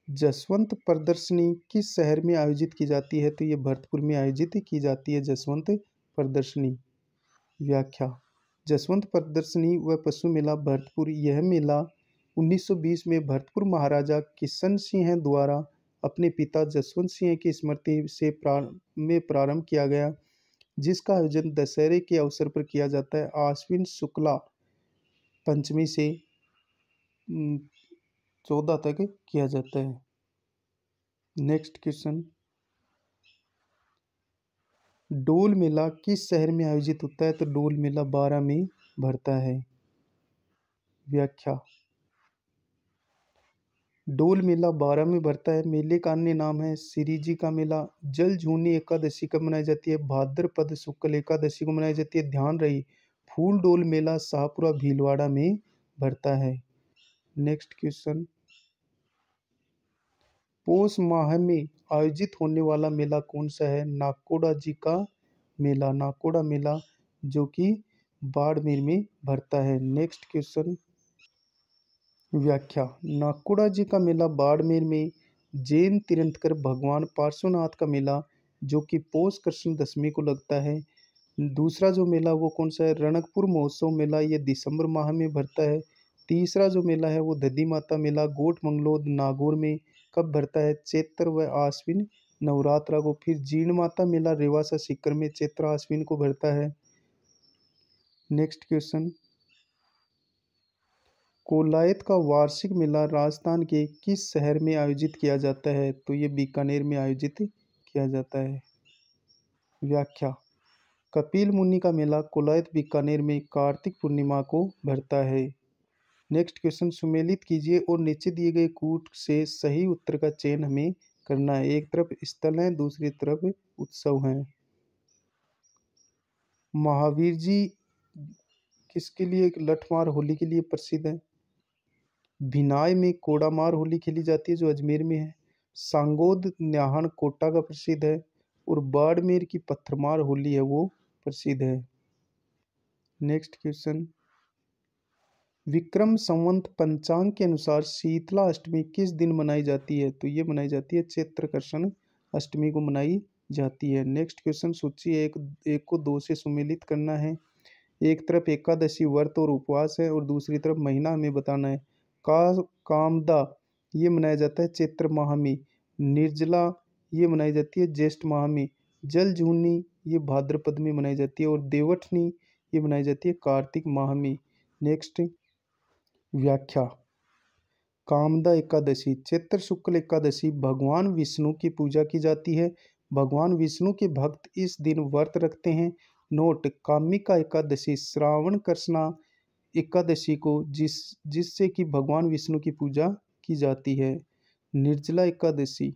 जसवंत प्रदर्शनी किस शहर में आयोजित की जाती है? तो ये भरतपुर में आयोजित की जाती है जसवंत प्रदर्शनी। व्याख्या, जसवंत प्रदर्शनी व पशु मेला भरतपुर, यह मेला 1920 में भरतपुर महाराजा किशन सिंह द्वारा अपने पिता जसवंत सिंह की स्मृति से प्रारंभ किया गया, जिसका आयोजन दशहरे के अवसर पर किया जाता है। आश्विन शुक्ला पंचमी से 14 तक किया जाता है। नेक्स्ट क्वेश्चन, डोल मेला किस शहर में आयोजित होता है? तो डोल मेला बारां में भरता है। व्याख्या, डोल मेला बारां में भरता है। मेले का अन्य नाम है श्री जी का मेला। जल झूनी एकादशी कब मनाई जाती है? भाद्रपद शुक्ल एकादशी को मनाई जाती है। ध्यान रही, फूल डोल मेला शाहपुरा भीलवाड़ा में भरता है। नेक्स्ट क्वेश्चन, पौष माह में आयोजित होने वाला मेला कौन सा है? नाकोड़ा जी का मेला, नाकोड़ा मेला जो कि बाड़मेर में भरता है। नेक्स्ट क्वेश्चन, व्याख्या, नाकोड़ा जी का मेला बाड़मेर में जैन तीर्थंकर भगवान पार्श्वनाथ का मेला जो कि पौष कृष्ण दशमी को लगता है। दूसरा जो मेला वो कौन सा है? रणकपुर महोत्सव मेला, ये दिसंबर माह में भरता है। तीसरा जो मेला है वो दधी माता मेला गोट मंगलोद नागौर में कब भरता है? चैत्र व आश्विन नवरात्रा को। फिर जीर्ण माता मेला रेवासा सीकर में चैत्र आश्विन को भरता है। नेक्स्ट क्वेश्चन, कोलायत का वार्षिक मेला राजस्थान के किस शहर में आयोजित किया जाता है? तो ये बीकानेर में आयोजित किया जाता है। व्याख्या, कपिल मुनि का मेला कोलायत बीकानेर में कार्तिक पूर्णिमा को भरता है। नेक्स्ट क्वेश्चन, सुमेलित कीजिए और नीचे दिए गए कूट से सही उत्तर का चयन हमें करना है। एक तरफ स्थल है, दूसरी तरफ उत्सव है। महावीर जी किसके लिए? लठमार होली के लिए प्रसिद्ध है। भिनाय में कोडामार होली खेली जाती है जो अजमेर में है। सांगोद न्याहान कोटा का प्रसिद्ध है, और बाड़मेर की पत्थरमार होली है वो प्रसिद्ध है। नेक्स्ट क्वेश्चन, विक्रम संवत पंचांग के अनुसार शीतला अष्टमी किस दिन मनाई जाती है? तो ये मनाई जाती है चैत्र कृष्ण अष्टमी को मनाई जाती है। नेक्स्ट क्वेश्चन, सूची एक को दो से सुमेलित करना है। एक तरफ एकादशी व्रत और उपवास है और दूसरी तरफ महीना हमें बताना है। का कामदा ये मनाया जाता है चैत्र माह में। निर्जला ये मनाई जाती है ज्येष्ठ माह में। जलझूनी ये भाद्रपद में मनाई जाती है। और देवठनी ये मनाई जाती है कार्तिक माह में। नेक्स्ट व्याख्या। कामदा एकादशी चैत्र शुक्ल एकादशी भगवान विष्णु की पूजा की जाती है। भगवान विष्णु के भक्त इस दिन व्रत रखते हैं। नोट कामिका एकादशी श्रावण कृष्णा एकादशी को जिससे कि भगवान विष्णु की पूजा की जाती है। निर्जला एकादशी।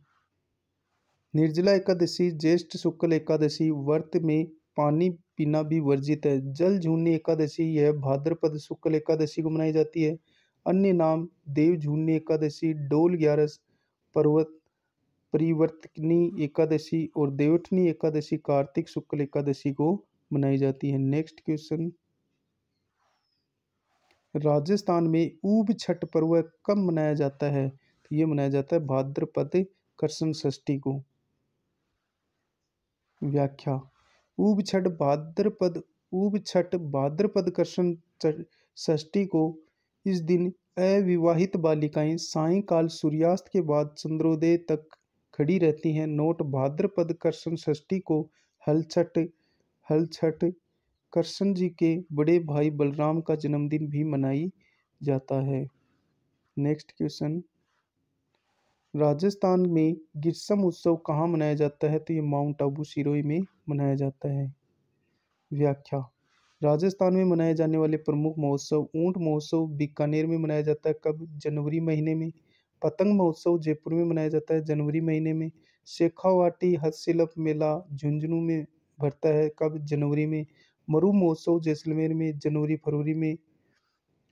निर्जला एकादशी ज्येष्ठ शुक्ल एकादशी व्रत में पानी पीना भी वर्जित है। जल झूलनी एकादशी यह भाद्रपद शुक्ल एकादशी को मनाई जाती है। अन्य नाम देव झूलनी एकादशी, डोल ग्यारस, पर्वत परिवर्तनी एकादशी और देवठनी एकादशी कार्तिक शुक्ल एकादशी को मनाई जाती है। Next question. राजस्थान में ऊब छठ पर्व कब मनाया जाता है? तो ये मनाया जाता है भाद्रपद कृष्ण षष्ठी को। व्याख्या। ऊब छठ भाद्रपद कृष्ण षष्ठी को इस दिन अविवाहित बालिकाएं सायंकाल सूर्यास्त के बाद चंद्रोदय तक खड़ी रहती हैं। नोट भाद्रपद कृष्ण षष्ठी को हल छठ कृष्ण जी के बड़े भाई बलराम का जन्मदिन भी मनाई जाता है। Next question. राजस्थान में ग्रीष्म उत्सव कहाँ मनाया जाता है? तो ये माउंट आबू सिरोही में मनाया जाता है। व्याख्या। राजस्थान में मनाए जाने वाले प्रमुख महोत्सव। ऊंट महोत्सव बीकानेर में मनाया जाता है कब? जनवरी महीने में। पतंग महोत्सव जयपुर में मनाया जाता है जनवरी महीने में। शेखावाटी हस्तशिल्प मेला झुंझुनू में भरता है कब? जनवरी में। मरु महोत्सव जैसलमेर में जनवरी फरवरी में।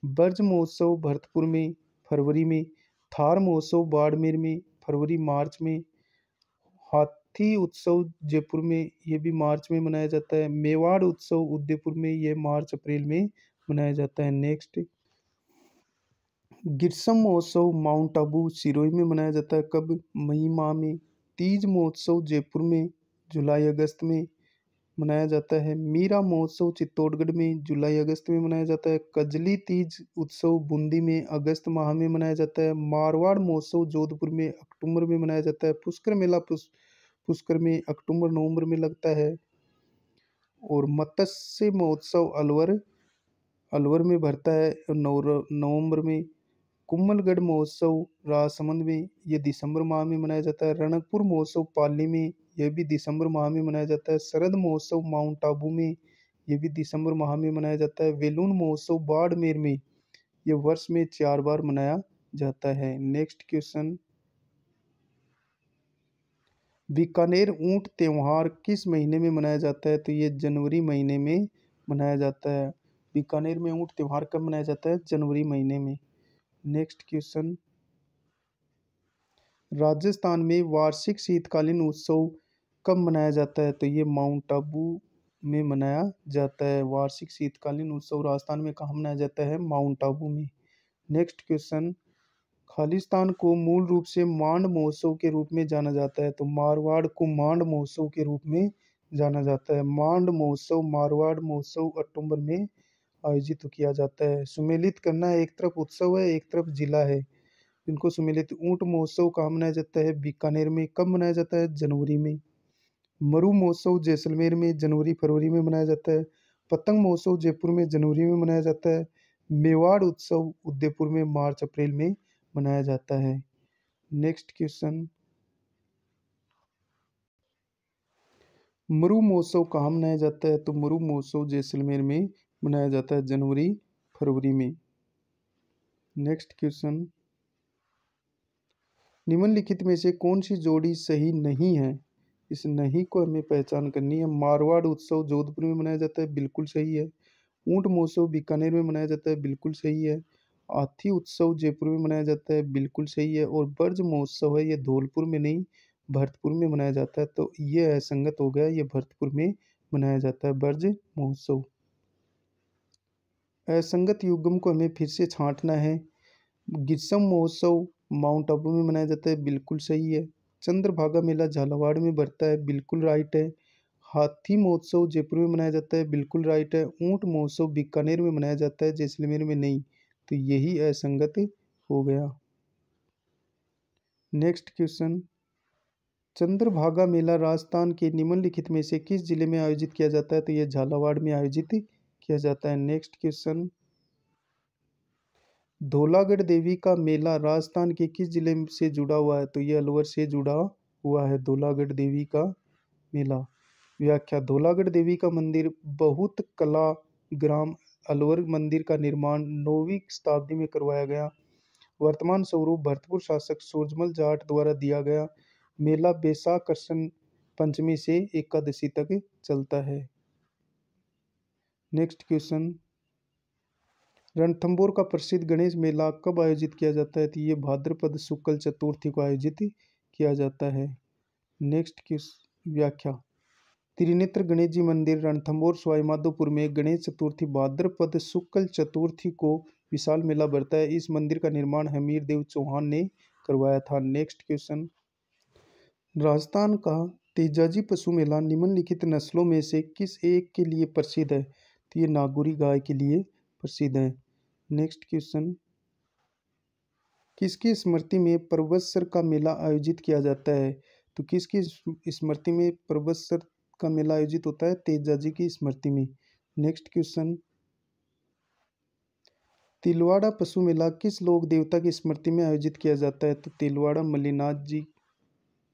ब्रज महोत्सव भरतपुर में फरवरी में। थार महोत्सव बाड़मेर में फरवरी मार्च में। हाथी उत्सव जयपुर में ये भी मार्च में मनाया जाता है। मेवाड़ उत्सव उदयपुर में ये मार्च अप्रैल में मनाया जाता है। नेक्स्ट ग्रीष्म महोत्सव माउंट आबू सिरोही में मनाया जाता है कब? मई माह में। तीज महोत्सव जयपुर में जुलाई अगस्त में मनाया जाता है। मीरा महोत्सव चित्तौड़गढ़ में जुलाई अगस्त में मनाया जाता है। कजली तीज उत्सव बूंदी में अगस्त माह में मनाया जाता है। मारवाड़ महोत्सव जोधपुर में अक्टूबर में मनाया जाता है। पुष्कर मेला पुष्कर में अक्टूबर नवंबर में लगता है। और मत्स्य महोत्सव अलवर अलवर में भरता है नवंबर में। कुम्भलगढ़ महोत्सव राजसमंद में ये दिसंबर माह में मनाया जाता है। रणकपुर महोत्सव पाली में यह भी दिसंबर माह में मनाया जाता है। शरद महोत्सव माउंट आबू में ये भी दिसंबर माह में मनाया जाता है। वेलून महोत्सव बाड़मेर में ये वर्ष में 4 बार मनाया जाता है। Next question. बीकानेर ऊंट त्योहार किस महीने में मनाया जाता है? तो ये जनवरी महीने में मनाया जाता है। बीकानेर में ऊंट त्योहार कब मनाया जाता है? जनवरी महीने में। Next question. राजस्थान में वार्षिक शीतकालीन उत्सव कब मनाया जाता है? तो ये माउंट आबू में मनाया जाता है। वार्षिक शीतकालीन उत्सव राजस्थान में कहाँ मनाया जाता है? माउंट आबू में। Next question. खालिस्तान को मूल रूप से मांड महोत्सव के रूप में जाना जाता है। तो मारवाड़ को मांड महोत्सव के रूप में जाना जाता है। मांड महोत्सव मारवाड़ महोत्सव अक्टूबर में आयोजित किया जाता है। सुमेलित करना एक तरफ उत्सव है एक तरफ जिला है। इनको सुमेलित। ऊंट महोत्सव कहाँ मनाया जाता है? बीकानेर में। कब मनाया जाता है? जनवरी में। मरु महोत्सव जैसलमेर में जनवरी फरवरी में मनाया जाता है। पतंग महोत्सव जयपुर में जनवरी में मनाया जाता है। मेवाड़ उत्सव उदयपुर में मार्च अप्रैल में मनाया जाता है। Next question. मरु महोत्सव कहाँ मनाया जाता है? तो मरु महोत्सव जैसलमेर में मनाया जाता है जनवरी फरवरी में। Next question. निम्नलिखित में से कौन सी जोड़ी सही नहीं है? इस नहीं को हमें पहचान करनी है। मारवाड़ उत्सव जोधपुर में मनाया जाता है, बिल्कुल सही है। ऊंट महोत्सव बीकानेर में मनाया जाता है, बिल्कुल सही है। हाथी उत्सव जयपुर में मनाया जाता है, बिल्कुल सही है। और ब्रज महोत्सव है ये धौलपुर में नहीं भरतपुर में मनाया जाता है, तो ये असंगत हो गया। ये भरतपुर में मनाया जाता है ब्रज महोत्सव। असंगत युग्म को हमें फिर से छांटना है। ग्रीष्म महोत्सव माउंट आबू में मनाया जाता है, बिल्कुल सही है। चंद्रभागा मेला झालावाड़ में बढ़ता है, बिल्कुल राइट है। हाथी महोत्सव जयपुर में मनाया जाता है, बिल्कुल राइट है। ऊंट महोत्सव बीकानेर में मनाया जाता है, जैसलमेर में नहीं, तो यही असंगत हो गया। नेक्स्ट क्वेश्चन, चंद्रभागा मेला राजस्थान के निम्नलिखित में से किस जिले में आयोजित किया जाता है? तो यह झालावाड़ में आयोजित किया जाता है। नेक्स्ट क्वेश्चन, धौलागढ़ देवी का मेला राजस्थान के किस जिले से जुड़ा हुआ है? तो यह अलवर से जुड़ा हुआ है, धौलागढ़ देवी का मेला। व्याख्या, धौलागढ़ देवी का मंदिर बहुत कला ग्राम अलवर मंदिर का निर्माण 9वीं शताब्दी में करवाया गया। वर्तमान स्वरूप भरतपुर शासक सूरजमल जाट द्वारा दिया गया। मेला बैसाख कृष्ण पंचमी से एकादशी तक चलता है। नेक्स्ट क्वेश्चन, रणथंभौर का प्रसिद्ध गणेश मेला कब आयोजित किया जाता है? तो ये भाद्रपद शुक्ल चतुर्थी को आयोजित किया जाता है। नेक्स्ट क्वेश्चन, व्याख्या, त्रिनेत्र गणेश जी मंदिर रणथंभौर सवाईमाधोपुर में गणेश चतुर्थी भाद्रपद शुक्ल चतुर्थी को विशाल मेला भरता है। इस मंदिर का निर्माण हमीर देव चौहान ने करवाया था। नेक्स्ट क्वेश्चन, राजस्थान का तेजाजी पशु मेला निम्नलिखित नस्लों में से किस एक के लिए प्रसिद्ध है? तो ये नागौरी गाय के लिए प्रसिद्ध है। नेक्स्ट क्वेश्चन, किसकी स्मृति में परबतसर का मेला आयोजित किया जाता है? तो किसकी स्मृति में परबतसर का मेला आयोजित होता है? तेजाजी की स्मृति में। नेक्स्ट क्वेश्चन, तिलवाड़ा पशु मेला किस लोक देवता की स्मृति में आयोजित किया जाता है? तो तिलवाड़ा मल्लीनाथ जी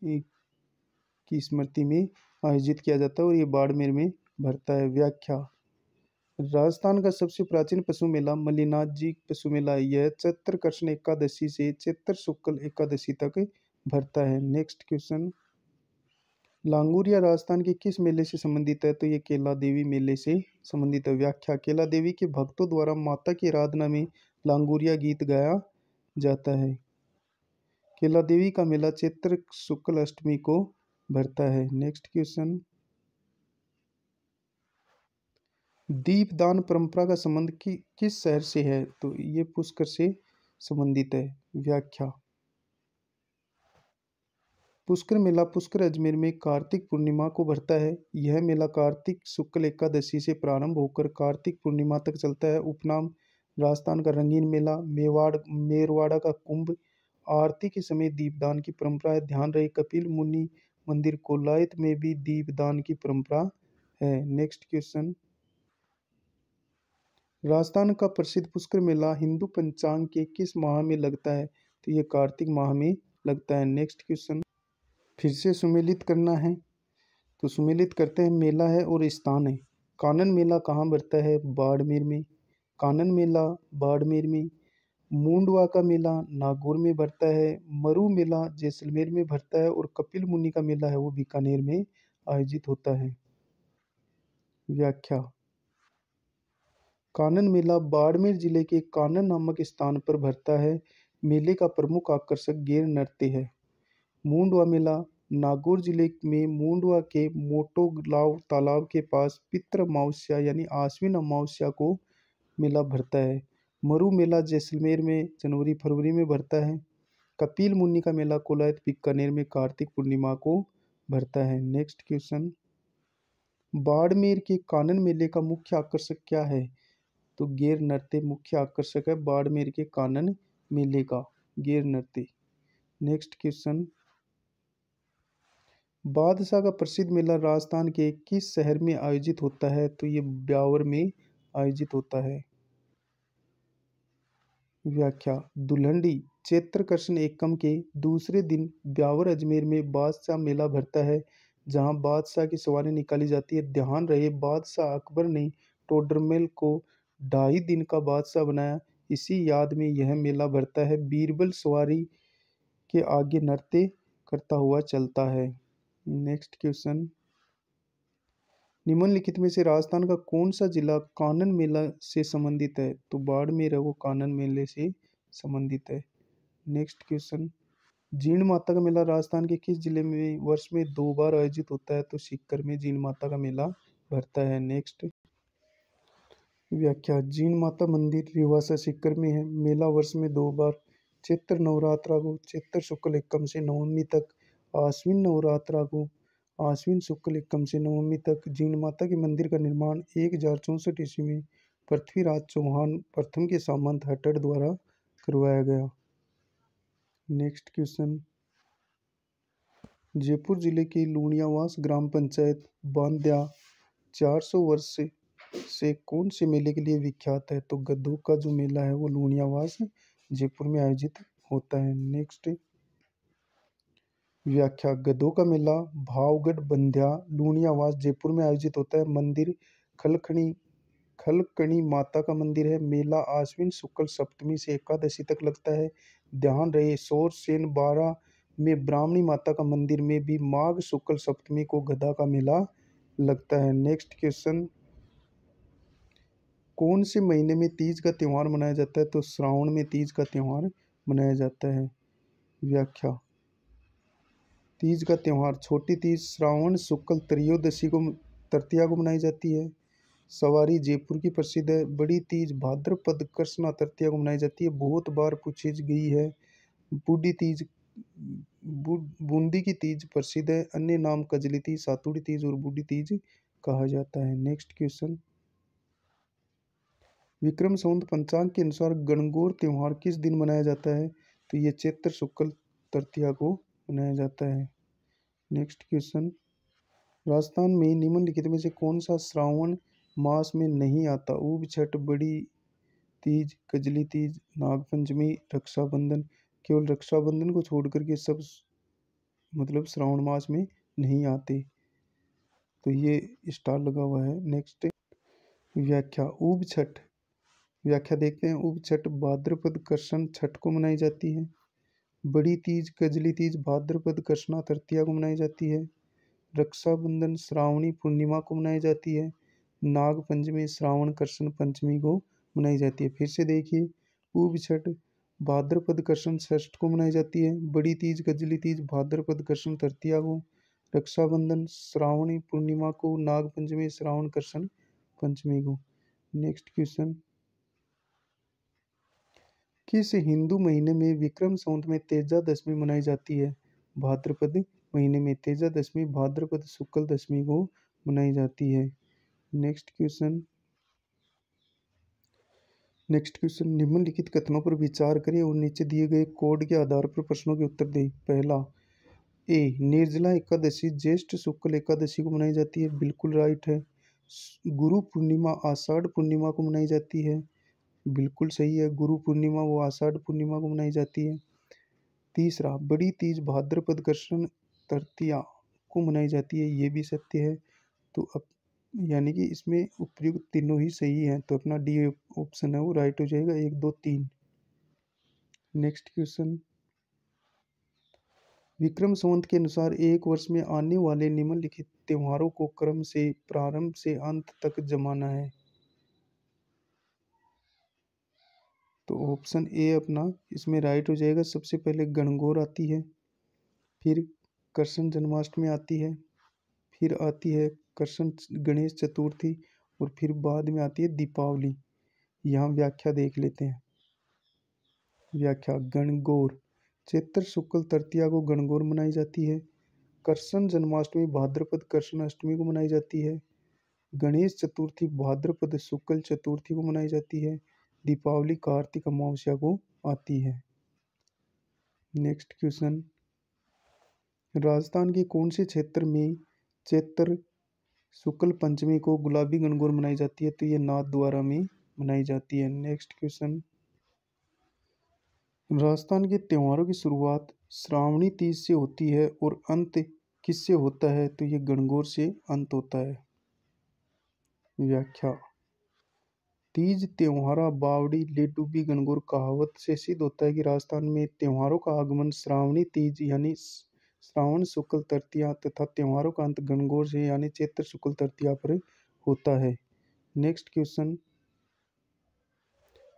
की स्मृति में आयोजित किया जाता है और ये बाड़मेर में भरता है। व्याख्या, राजस्थान का सबसे प्राचीन पशु मेला मल्लीनाथ जी पशु मेला है। यह चैत्र कृष्ण एकादशी से चैत्र शुक्ल एकादशी तक भरता है। नेक्स्ट क्वेश्चन, लांगुरिया राजस्थान के किस मेले से संबंधित है? तो ये केला देवी मेले से संबंधित है। व्याख्या, केला देवी के भक्तों द्वारा माता की आराधना में लांगुरिया गीत गाया जाता है। केला देवी का मेला चैत्र शुक्ल अष्टमी को भरता है। नेक्स्ट क्वेश्चन, दीपदान परंपरा का संबंध किस शहर से है? तो ये पुष्कर से संबंधित है। व्याख्या, पुष्कर मेला पुष्कर अजमेर में कार्तिक पूर्णिमा को भरता है। यह मेला कार्तिक शुक्ल एकादशी से प्रारंभ होकर कार्तिक पूर्णिमा तक चलता है। उपनाम, राजस्थान का रंगीन मेला, मेरवाड़ा का कुंभ, आरती के समय दीपदान की परंपरा है। ध्यान रहे, कपिल मुनि मंदिर कोलायत में भी दीपदान की परंपरा है। नेक्स्ट क्वेश्चन, राजस्थान का प्रसिद्ध पुष्कर मेला हिंदू पंचांग के किस माह में लगता है? तो ये कार्तिक माह में लगता है। नेक्स्ट क्वेश्चन, फिर से सुमेलित करना है तो सुमेलित करते हैं। मेला है और स्थान है। कानन मेला कहाँ भरता है? बाड़मेर में। कानन मेला बाड़मेर में। मूंडवा का मेला नागौर में भरता है। मरु मेला जैसलमेर में भरता है और कपिल मुनि का मेला है वो बीकानेर में आयोजित होता है। व्याख्या, कानन मेला बाड़मेर जिले के कानन नामक स्थान पर भरता है। मेले का प्रमुख आकर्षक गैर नृत्य है। मूंडवा मेला नागौर जिले में मूंडवा के मोटोगलाव तालाब के पास पितृ अमावस्या यानी आश्विन अमावस्या को मेला भरता है। मरु मेला जैसलमेर में जनवरी फरवरी में भरता है। कपिल मुनि का मेला कोलायत बीकानेर में कार्तिक पूर्णिमा को भरता है। नेक्स्ट क्वेश्चन, बाड़मेर के कानन मेले का मुख्य आकर्षक क्या है? तो गैर नृत्य मुख्य आकर्षक है बाड़मेर के कानन मेले का, गैर नृत्य। नेक्स्ट क्वेश्चन, बादशाह का प्रसिद्ध मेला राजस्थान के किस शहर में आयोजित होता है? तो ये ब्यावर में आयोजित होता है। व्याख्या, दुल्हनडी चैत्र कृष्ण एकम के दूसरे दिन ब्यावर अजमेर में बादशाह मेला भरता है जहां बादशाह की सवारी निकाली जाती है। ध्यान रहे, बादशाह अकबर ने टोडरमल को 2.5 दिन का बादशाह बनाया। इसी याद में यह मेला भरता है। बीरबल सवारी के आगे नृत्य करता हुआ चलता है। नेक्स्ट क्वेश्चन, निम्नलिखित में से राजस्थान का कौन सा जिला कानन मेला से संबंधित है? तो बाड़मेर है वो कानन मेले से संबंधित है। नेक्स्ट क्वेश्चन, जीण माता का मेला राजस्थान के किस जिले में वर्ष में 2 बार आयोजित होता है? तो सीकर में जीण माता का मेला भरता है। नेक्स्ट व्याख्या, जीण माता मंदिर रिवासा सीकर में है। मेला वर्ष में 2 बार चैत्र नवरात्रा को चैत्र शुक्ल एकम से नवमी तक, आश्विन नवरात्रा को आश्विन शुक्ल एकम से नवमी तक। जीण माता के मंदिर का निर्माण 1064 ईस्वी में पृथ्वीराज चौहान प्रथम के सामंत हटड़ द्वारा करवाया गया। नेक्स्ट क्वेश्चन, जयपुर जिले की लूणियावास ग्राम पंचायत बांद्या 400 वर्ष से कौन से मेले के लिए विख्यात है? तो गधों का जो मेला है वो लूणियावास जयपुर में आयोजित होता है। नेक्स्ट व्याख्या। गधों का मेला भावगढ़ बंध्या लूणियावास जयपुर में आयोजित होता है। मंदिर खलखणी खलकणी माता का मंदिर है। मेला आश्विन शुक्ल सप्तमी से एकादशी तक लगता है। ध्यान रहे सोर सेन 12 में ब्राह्मणी माता का मंदिर में भी माघ शुक्ल सप्तमी को गधा का मेला लगता है। Next question. कौन से महीने में तीज का त्योहार मनाया जाता है? तो श्रावण में तीज का त्योहार मनाया जाता है। व्याख्या। तीज का त्योहार छोटी तीज श्रावण शुक्ल त्रयोदशी को तृतीया को मनाई जाती है। सवारी जयपुर की प्रसिद्ध है। बड़ी तीज भाद्रपद कृष्णा तृतीया को मनाई जाती है, बहुत बार पूछी गई है। बूढ़ी तीज बूंदी की तीज प्रसिद्ध है, अन्य नाम कजली तीज सातुड़ी तीज और बूढ़ी तीज कहा जाता है। Next question. विक्रम संवत पंचांग के अनुसार गणगौर त्योहार किस दिन मनाया जाता है? तो ये चैत्र शुक्ल तृतीया को मनाया जाता है। Next question. राजस्थान में निम्नलिखित में से कौन सा श्रावण मास में नहीं आता? ऊब छठ बड़ी तीज कजली तीज नागपंचमी रक्षाबंधन। केवल रक्षाबंधन को छोड़ करके सब मतलब श्रावण मास में नहीं आते, तो ये स्टार लगा हुआ है। नेक्स्ट व्याख्या। ऊब छठ। व्याख्या देखते हैं। ऊब छठ भाद्रपद कृष्ण छठ को मनाई जाती है। बड़ी तीज कजली तीज भाद्रपद कृष्णा तृतीया को मनाई जाती है। रक्षाबंधन श्रावणी पूर्णिमा को मनाई जाती है। नाग पंचमी श्रावण कृष्ण पंचमी को मनाई जाती है। फिर से देखिए। ऊब छठ भाद्रपद कृष्ण षष्ठ को मनाई जाती है। बड़ी तीज कजली तीज भाद्रपद कृष्ण तृतीया को। रक्षाबंधन श्रावणी पूर्णिमा को। नाग पंचमी श्रावण कृष्ण पंचमी को। Next question. किस हिंदू महीने में विक्रम संवत में तेजा दशमी मनाई जाती है? भाद्रपद महीने में तेजा दशमी भाद्रपद शुक्ल दशमी को मनाई जाती है। Next question. निम्नलिखित कथनों पर विचार करें और नीचे दिए गए कोड के आधार पर प्रश्नों के उत्तर दें। पहला ए निर्जला एकादशी ज्येष्ठ शुक्ल एकादशी को मनाई जाती है, बिल्कुल राइट है। गुरु पूर्णिमा आषाढ़ पूर्णिमा को मनाई जाती है, बिल्कुल सही है। गुरु पूर्णिमा वो आषाढ़ पूर्णिमा को मनाई जाती है। तीसरा बड़ी तीज भाद्रपद कृष्ण तृतीया को मनाई जाती है, ये भी सत्य है। तो अब यानी कि इसमें उपयुक्त तीनों ही सही हैं, तो अपना डी ऑप्शन है वो राइट हो जाएगा। 1 2 3। Next question. विक्रम संवत के अनुसार एक वर्ष में आने वाले निम्नलिखित त्योहारों को क्रम से प्रारंभ से अंत तक जमाना है। तो ऑप्शन ए अपना इसमें राइट हो जाएगा। सबसे पहले गणगौर आती है, फिर कृष्ण जन्माष्टमी आती है, फिर आती है कृष्ण गणेश चतुर्थी और फिर बाद में आती है दीपावली। यहाँ व्याख्या देख लेते हैं। व्याख्या। गणगौर चैत्र शुक्ल तृतीया को गणगौर मनाई जाती है। कृष्ण जन्माष्टमी भाद्रपद कृष्ण अष्टमी को मनाई जाती है। गणेश चतुर्थी भाद्रपद शुक्ल चतुर्थी को मनाई जाती है। दीपावली कार्तिक अमावस्या को आती है। Next question. राजस्थान के कौन से क्षेत्र में चैत्र शुक्ल पंचमी को गुलाबी गणगौर मनाई जाती है? तो ये नाथद्वारा में मनाई जाती है। Next question. राजस्थान के त्योहारों की शुरुआत श्रावणी तीज से होती है और अंत किससे होता है? तो ये गणगौर से अंत होता है। व्याख्या। तीज त्योहारा बावड़ी ले डूबी गणगौर कहावत से सिद्ध होता है कि राजस्थान में त्योहारों का आगमन श्रावणी तीज यानी श्रावण शुक्ल तृतीया तथा त्योहारों का अंत गणगौर से यानी चैत्र शुक्ल तृतीया पर होता है। Next question.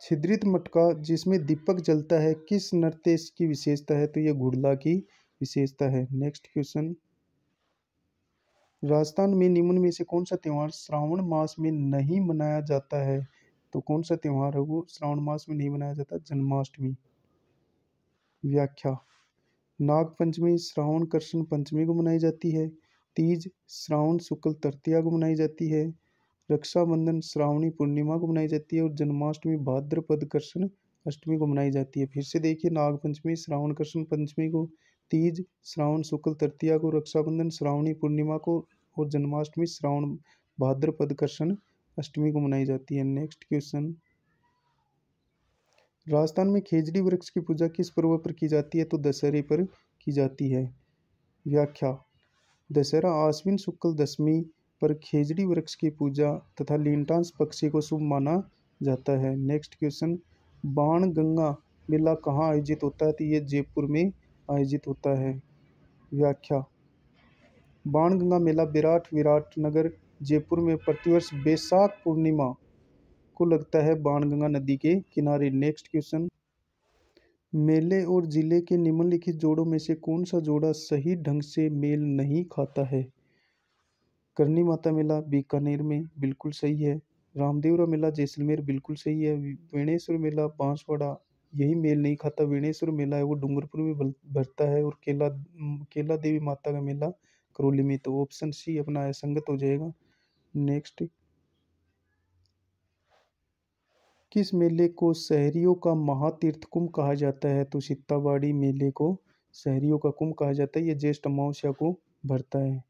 छिद्रित मटका जिसमें दीपक जलता है किस नृत्य की विशेषता है? तो यह घुड़ला की विशेषता है। Next question. राजस्थान में निम्न में से कौन सा त्योहार श्रावण मास में नहीं मनाया जाता है? तो कौन सा त्योहार है वो श्रावण मास में नहीं मनाया जाता? जन्माष्टमी। व्याख्या। नाग पंचमी श्रावण कृष्ण पंचमी को मनाई जाती है। तीज श्रावण शुक्ल तृतीया को मनाई जाती है। रक्षाबंधन श्रावणी पूर्णिमा को मनाई जाती है और जन्माष्टमी भाद्रपद कृष्ण अष्टमी को मनाई जाती है। फिर से देखिए। नाग पंचमी श्रावण कृष्ण पंचमी को, तीज श्रावण शुक्ल तृतीया को, रक्षाबंधन श्रावणी पूर्णिमा को और जन्माष्टमी श्रावण भाद्रपद कृष्ण अष्टमी को मनाई जाती है। नेक्स्ट क्वेश्चन, राजस्थान में खेजड़ी वृक्ष की पूजा किस पर्व पर की जाती है? तो दशहरे पर की जाती है। व्याख्या, दशहरा आश्विन शुक्ल दशमी पर खेजड़ी वृक्ष की पूजा तथा लीनटांस पक्षी को शुभ माना जाता है। नेक्स्ट क्वेश्चन, बाण गंगा मेला कहाँ आयोजित होता है? तो ये जयपुर में आयोजित होता है। व्याख्या, बाण गंगा मेला विराटनगर जयपुर में प्रतिवर्ष बैसाख पूर्णिमा को लगता है, बाणगंगा नदी के किनारे। नेक्स्ट क्वेश्चन, मेले और जिले के निम्नलिखित जोड़ों में से कौन सा जोड़ा सही ढंग से मेल नहीं खाता है? करनी माता मेला बीकानेर में, बिल्कुल सही है। रामदेवरा मेला जैसलमेर, बिल्कुल सही है। वेणेश्वर मेला बांसवाड़ा, यही मेल नहीं खाता। वेणेश्वर मेला है वो डूंगरपुर में भरता है। और केला देवी माता का मेला करौली में। तो ऑप्शन सी अपना असंगत हो जाएगा। नेक्स्ट, किस मेले को शहरियों का महातीर्थ कुंभ कहा जाता है? तो सित्ताबाड़ी मेले को शहरियों का कुंभ कहा जाता है। ये ज्येष्ठ अमावस्या को भरता है।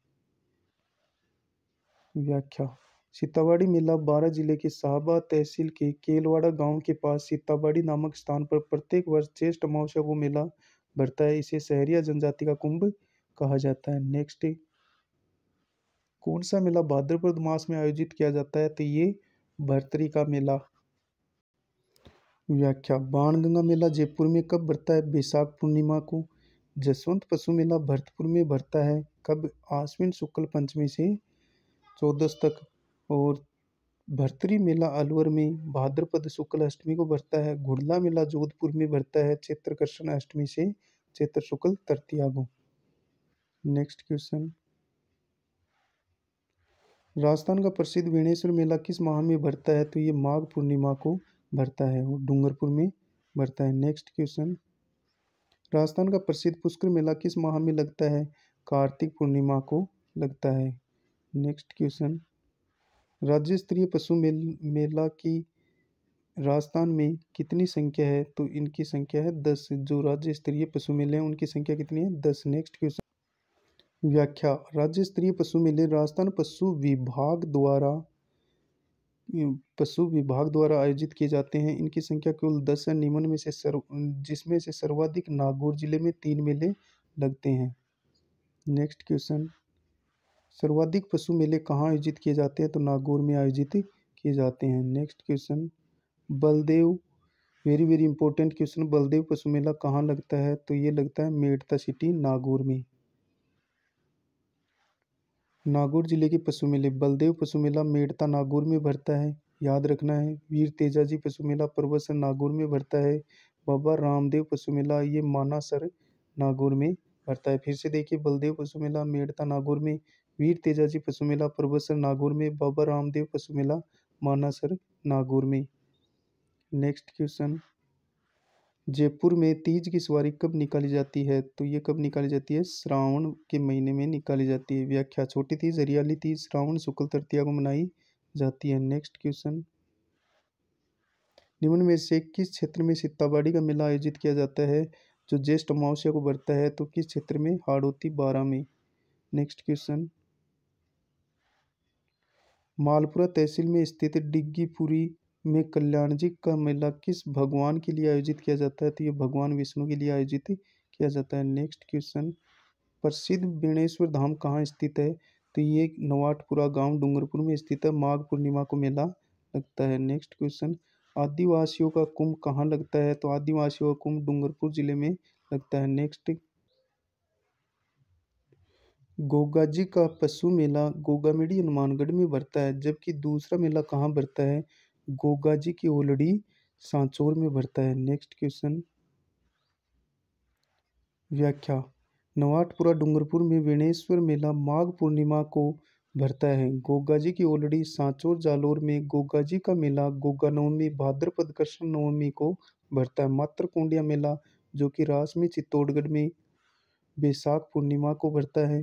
व्याख्या, सित्ताबाड़ी मेला बारां जिले के साहबा तहसील के केलवाड़ा गांव के पास सित्ताबाड़ी नामक स्थान पर प्रत्येक वर्ष ज्येष्ठ अमावस्या को मेला भरता है। इसे सहरिया जनजाति का कुंभ कहा जाता है। नेक्स्ट, कौन सा मेला भाद्रपद मास में आयोजित किया जाता है? तो ये भरतरी का मेला। व्याख्या, बाणगंगा मेला जयपुर में कब भरता है? बैसाख पूर्णिमा को। जसवंत पशु मेला भरतपुर में भरता है। कब? आश्विन शुक्ल पंचमी से चौदस तक। और भरतरी मेला अलवर में भाद्रपद शुक्ल अष्टमी को भरता है। घुड़ला मेला जोधपुर में भरता है चैत्र कृष्ण अष्टमी से चैत्र शुक्ल तृतीया को। नेक्स्ट क्वेश्चन, राजस्थान का प्रसिद्ध वेणेश्वर मेला किस माह में भरता है? तो ये माघ पूर्णिमा को भरता है और डूंगरपुर में भरता है। नेक्स्ट क्वेश्चन, राजस्थान का प्रसिद्ध पुष्कर मेला किस माह में लगता है? कार्तिक पूर्णिमा को लगता है। नेक्स्ट क्वेश्चन, राज्य स्तरीय पशु मेला की राजस्थान में कितनी संख्या है? तो इनकी संख्या है 10। जो राज्य स्तरीय पशु मेले हैं उनकी संख्या कितनी है? 10। नेक्स्ट क्वेश्चन, व्याख्या, राज्य स्तरीय पशु मेले राजस्थान पशु विभाग द्वारा आयोजित किए जाते हैं। इनकी संख्या केवल 10 है। निम्न में से जिसमें से सर्वाधिक नागौर जिले में 3 मेले लगते हैं। नेक्स्ट क्वेश्चन, सर्वाधिक पशु मेले कहाँ आयोजित किए जाते हैं? तो नागौर में आयोजित किए जाते हैं। Next question, Baldev, very very important question, Baldev पशु मेला कहाँ लगता है? तो ये लगता है मेड़ता सिटी नागौर में। नागौर जिले के पशु मेले, बलदेव पशु मेला मेड़ता नागौर में भरता है, याद रखना है। वीर तेजाजी पशु मेला परबतसर नागौर में भरता है। बाबा रामदेव पशु मेला ये मानासर नागौर में भरता है। फिर से देखिए, बलदेव पशु मेला मेड़ता नागौर में, वीर तेजाजी पशु मेला परबतसर नागौर में, बाबा रामदेव पशु मेला मानासर नागौर में। नेक्स्ट क्वेश्चन, जयपुर में तीज की सवारी कब निकाली जाती है? तो ये कब निकाली जाती है? श्रावण के महीने में निकाली जाती है। व्याख्या, छोटी तीज हरियाली तीज श्रावण शुक्ल तृतीया को मनाई जाती है। नेक्स्ट क्वेश्चन, निम्न में से किस क्षेत्र में सित्ताबाड़ी का मेला आयोजित किया जाता है जो ज्येष्ठ अमावस्या को भरता है? तो किस क्षेत्र में? हाड़ौती बारां में। नेक्स्ट क्वेश्चन, मालपुरा तहसील में स्थित डिग्गीपुरी में कल्याण जी का मेला किस भगवान के लिए आयोजित किया जाता है? तो ये भगवान विष्णु के लिए आयोजित किया जाता है। नेक्स्ट क्वेश्चन, प्रसिद्ध बेणेश्वर धाम कहाँ स्थित है? तो ये नवाटपुरा गांव डूंगरपुर में स्थित है। माघ पूर्णिमा को मेला लगता है। नेक्स्ट क्वेश्चन, आदिवासियों का कुंभ कहाँ लगता है? तो आदिवासियों का कुंभ डूंगरपुर जिले में लगता है। नेक्स्ट, गोगा जी का पशु मेला गोगामेडी हनुमानगढ़ में भरता है, जबकि दूसरा मेला कहाँ भरता है? गोगा जी की ओलड़ी सांचौर में भरता है। नेक्स्ट क्वेश्चन, व्याख्या, नवाटपुरा डूंगरपुर में वेणेश्वर मेला माघ पूर्णिमा को भरता है। गोगा जी की ओलड़ी सांचौर जालोर में गोगा जी का मेला गोगा नवमी भाद्रपद कृष्ण नवमी को भरता है। मातृकुंडिया मेला जो कि रासमी चित्तौड़गढ़ में बैसाख पूर्णिमा को भरता है।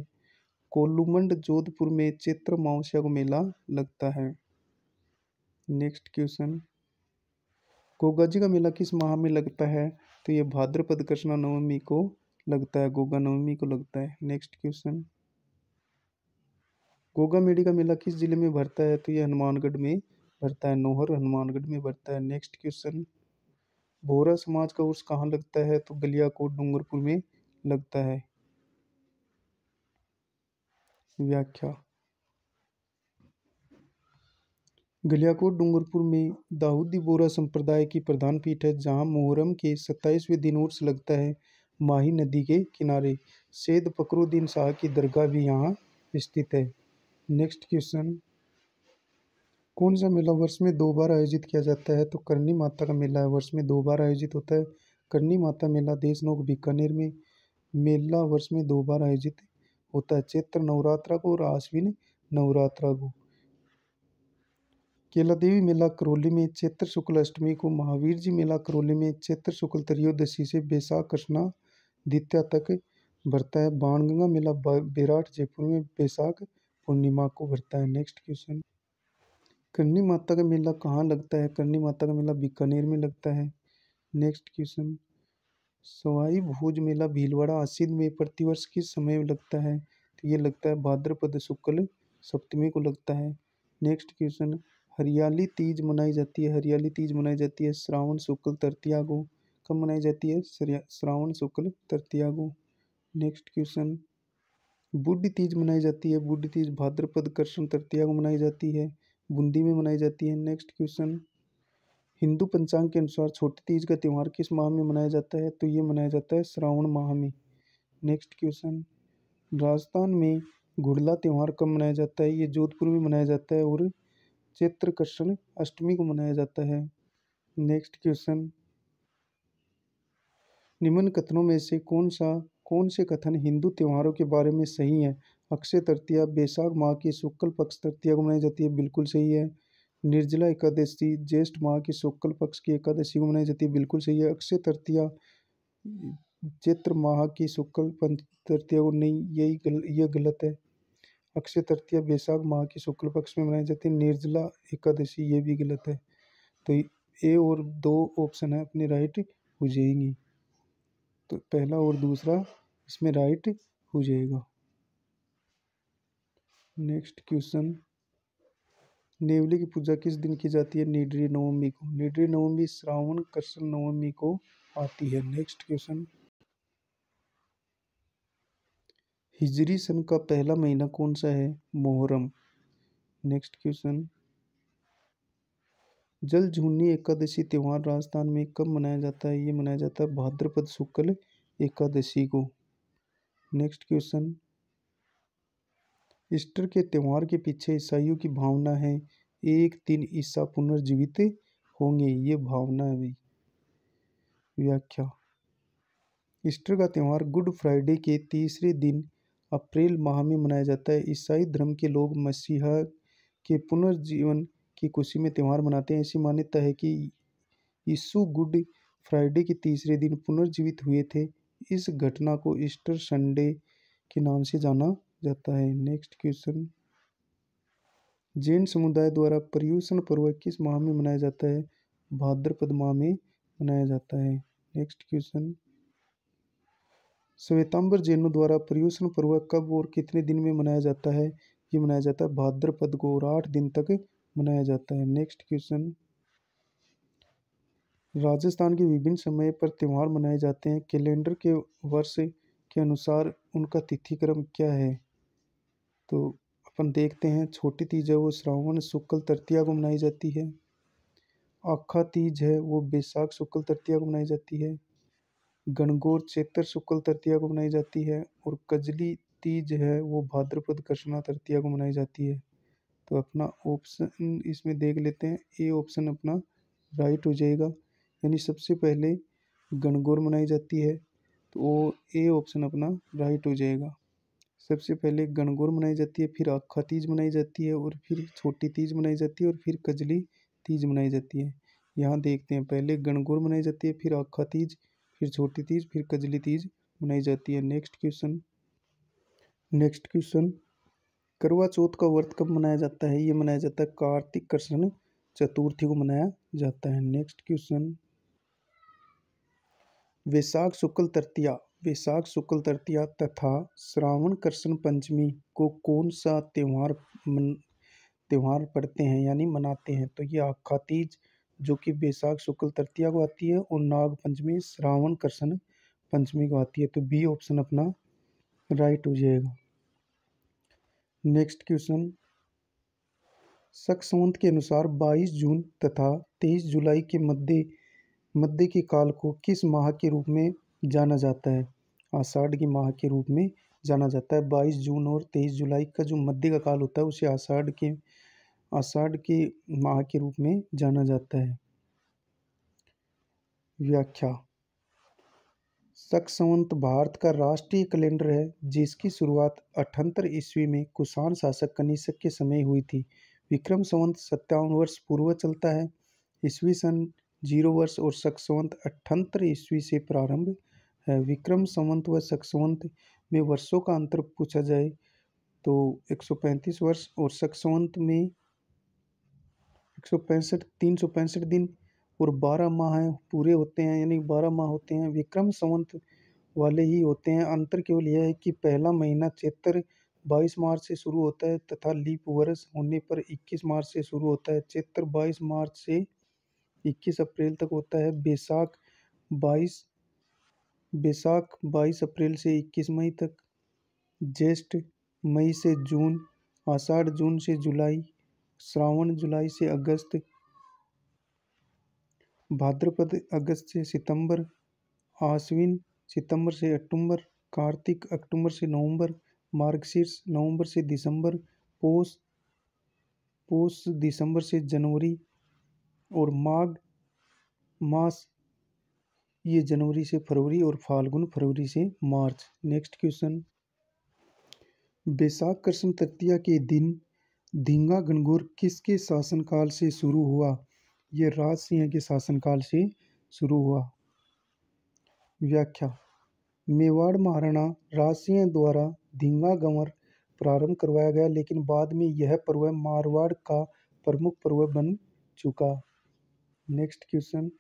कोल्लूमंड जोधपुर में चैत्र अमावस्या को मेला लगता है। नेक्स्ट क्वेश्चन, गोगा जी का मेला किस माह में लगता है? तो ये भाद्रपद कृष्ण नवमी को लगता है? गोगा नवमी को लगता है। नेक्स्ट क्वेश्चन, गोगा मेडी का मेला किस जिले में भरता है? तो ये हनुमानगढ़ में भरता है। नौहर हनुमानगढ़ में भरता है। नेक्स्ट क्वेश्चन, बोहरा समाज का उर्स कहाँ लगता है? तो गलियाकोट डूंगरपुर में लगता है। व्याख्या, गलियाकोट डूंगरपुर में दाऊदी बोहरा संप्रदाय की प्रधान पीठ है, जहाँ मुहर्रम के 27वें दिन उर्स लगता है। माही नदी के किनारे सैयद फखरुद्दीन शाह की दरगाह भी यहाँ स्थित है। नेक्स्ट क्वेश्चन, कौन सा मेला वर्ष में 2 बार आयोजित किया जाता है? तो करनी माता का मेला वर्ष में 2 बार आयोजित होता है। करनी माता मेला देशनोक बीकानेर में मेला वर्ष में 2 बार आयोजित होता है, चैत्र नवरात्रा को और आश्विन नवरात्रा को। केला देवी मेला करौली में चैत्र शुक्ल अष्टमी को, महावीर जी मेला करौली में चैत्र शुक्ल त्रयोदशी से बैसाख कृष्णा द्वितीया तक भरता है। बाणगंगा मेला बेराट जयपुर में बैसाख पूर्णिमा को भरता है। नेक्स्ट क्वेश्चन, करनी माता का मेला कहाँ लगता है? करनी माता का मेला बीकानेर में लगता है। नेक्स्ट क्वेश्चन, सवाई भोज मेला भीलवाड़ा आसीन में प्रतिवर्ष किस समय लगता है? तो ये लगता है भाद्रपद शुक्ल सप्तमी को लगता है। नेक्स्ट क्वेश्चन, हरियाली तीज मनाई जाती है। हरियाली तीज मनाई जाती है श्रावण शुक्ल तृतीया को। कब मनाई जाती है? श्रावण शुक्ल तृतीया को। नेक्स्ट क्वेश्चन, बुढ़ तीज मनाई जाती है। बुढ़ तीज भाद्रपद कृष्ण तृतीया को मनाई जाती है, बूंदी में मनाई जाती है। नेक्स्ट क्वेश्चन, हिंदू पंचांग के अनुसार छोटी तीज का त्यौहार किस माह में मनाया जाता है? तो ये मनाया जाता है श्रावण माह में। नेक्स्ट क्वेश्चन, राजस्थान में घुड़ला त्यौहार कब मनाया जाता है? ये जोधपुर में मनाया जाता है और चैत्र कृष्ण अष्टमी को मनाया जाता है। नेक्स्ट क्वेश्चन, निम्न कथनों में से कौन से कथन हिंदू त्योहारों के बारे में सही है? अक्षय तृतीया बैसाख माह की शुक्ल पक्ष तृतीया को मनाई जाती है, बिल्कुल सही है। निर्जला एकादशी ज्येष्ठ माह की शुक्ल पक्ष की एकादशी को मनाई जाती है, बिल्कुल सही है। अक्षय तृतीया चैत्र माह की शुक्ल पंच तृतीया को नहीं, यह गलत है। अक्षय तृतीया बैसाख माह की शुक्ल पक्ष में मनाई जाती है। निर्जला एकादशी ये भी गलत है। तो ए और 2 ऑप्शन है अपने राइट हो जाएंगी। तो पहला और दूसरा इसमें राइट हो जाएगा। नेक्स्ट क्वेश्चन, नेवली की पूजा किस दिन की जाती है? निड्री नवमी को। निड्री नवमी श्रावण कृष्ण नवमी को आती है। नेक्स्ट क्वेश्चन, हिजरी सन का पहला महीना कौन सा है? मुहर्रम। नेक्स्ट क्वेश्चन, जल झूलनी एकादशी त्यौहार राजस्थान में कब मनाया जाता है? ये मनाया जाता है भाद्रपद शुक्ल एकादशी को। नेक्स्ट क्वेश्चन, ईस्टर के त्यौहार के पीछे ईसाइयों की भावना है, एक दिन ईसा पुनर्जीवित होंगे, ये भावना है भाई। व्याख्या, ईस्टर का त्यौहार गुड फ्राइडे के तीसरे दिन अप्रैल माह में मनाया जाता है। ईसाई धर्म के लोग मसीहा के पुनर्जीवन की खुशी में त्यौहार मनाते हैं। ऐसी मान्यता है कि यीशु गुड फ्राइडे के तीसरे दिन पुनर्जीवित हुए थे। इस घटना को ईस्टर संडे के नाम से जाना जाता है। नेक्स्ट क्वेश्चन, जैन समुदाय द्वारा पर्युषण पर्व किस माह में मनाया जाता है? भाद्रपद माह में मनाया जाता है। नेक्स्ट क्वेश्चन, श्वेतांबर जैनों द्वारा पर्युषण पर्व कब और कितने दिन में मनाया जाता है? ये मनाया जाता है भाद्रपद को और 8 दिन तक मनाया जाता है। नेक्स्ट क्वेश्चन, राजस्थान के विभिन्न समय पर त्यौहार मनाए जाते हैं, कैलेंडर के वर्ष के अनुसार उनका तिथि क्रम क्या है? तो अपन देखते हैं, छोटी तीज है वो श्रावण शुक्ल तृतीया को मनाई जाती है। आखा तीज है वो बैसाख शुक्ल तृतीया को मनाई जाती है। गणगौर चैत्र शुक्ल तृतीया को मनाई जाती है और कजली तीज है वो भाद्रपद कृष्णा तृतीया को मनाई जाती है। तो अपना ऑप्शन इसमें देख लेते हैं, ए ऑप्शन अपना राइट हो जाएगा, यानी सबसे पहले गणगौर मनाई जाती है, तो वो ए ऑप्शन अपना राइट हो जाएगा। सबसे पहले गणगौर मनाई जाती है, फिर आखा तीज मनाई जाती है और फिर छोटी तीज मनाई जाती है और फिर कजली तीज मनाई जाती है। यहाँ देखते हैं, पहले गणगौर मनाई जाती है, फिर आखा तीज, फिर छोटी तीज, फिर कजली तीज मनाई जाती है। नेक्स्ट क्वेश्चन, करवा चौथ का व्रत कब मनाया जाता है? ये मनाया जाता है कार्तिक कृष्ण चतुर्थी को मनाया जाता है। नेक्स्ट क्वेश्चन, वैशाख शुक्ल तृतीया वैशाख शुक्ल तृतीया तथा श्रावण कृष्ण पंचमी को कौन सा त्योहार पढ़ते हैं यानी मनाते हैं? तो ये आखा तीज जो कि वैशाख शुक्ल तृतीया को आती है और नाग पंचमी श्रावण कृष्ण पंचमी को आती है। तो बी ऑप्शन अपना राइट हो जाएगा। नेक्स्ट क्वेश्चन, शक संवत के अनुसार 22 जून तथा 23 जुलाई के मध्य मध्य के काल को किस माह के रूप में जाना जाता है? आषाढ़ के माह के रूप में जाना जाता है। 22 जून और 23 जुलाई का जो मध्य का काल होता है उसे आषाढ़ के माह के रूप में जाना जाता है। व्याख्या, शक संवत भारत का राष्ट्रीय कैलेंडर है जिसकी शुरुआत 78 ईस्वी में कुषाण शासक कनिष्क के समय हुई थी। विक्रम संवत 57 वर्ष पूर्व चलता है। ईस्वी सन 0 वर्ष और शक संवत 78 ईस्वी से प्रारंभ है। विक्रम संवत व शक संवत में वर्षों का अंतर पूछा जाए तो 135 वर्ष और शक संवत में 165 365 दिन और 12 माह पूरे होते हैं, यानी 12 माह होते हैं। विक्रम संवत वाले ही होते हैं। अंतर केवल यह है कि पहला महीना चैत्र 22 मार्च से शुरू होता है तथा लीप वर्ष होने पर 21 मार्च से शुरू होता है। चैत्र 22 मार्च से 21 अप्रैल तक होता है। बैसाख 22 अप्रैल से 21 मई तक। ज्येष्ठ मई से जून। आषाढ़ जून से जुलाई। श्रावण जुलाई से अगस्त। भाद्रपद अगस्त से सितंबर। आश्विन सितंबर से अक्टूबर। कार्तिक अक्टूबर से नवंबर। मार्गशीर्ष नवंबर से दिसंबर। पौष पौष दिसंबर से जनवरी और माघ मास ये जनवरी से फरवरी और फाल्गुन फरवरी से मार्च। नेक्स्ट क्वेश्चन, वैशाख कृष्ण तृतीया के दिन धींगा घनघोर किसके शासनकाल से शुरू हुआ? ये राज सिंह के शासनकाल से शुरू हुआ। व्याख्या, मेवाड़ महाराणा राज सिंह द्वारा धींगा गंवर प्रारंभ करवाया गया लेकिन बाद में यह पर्व मारवाड़ का प्रमुख पर्व बन चुका। नेक्स्ट क्वेश्चन,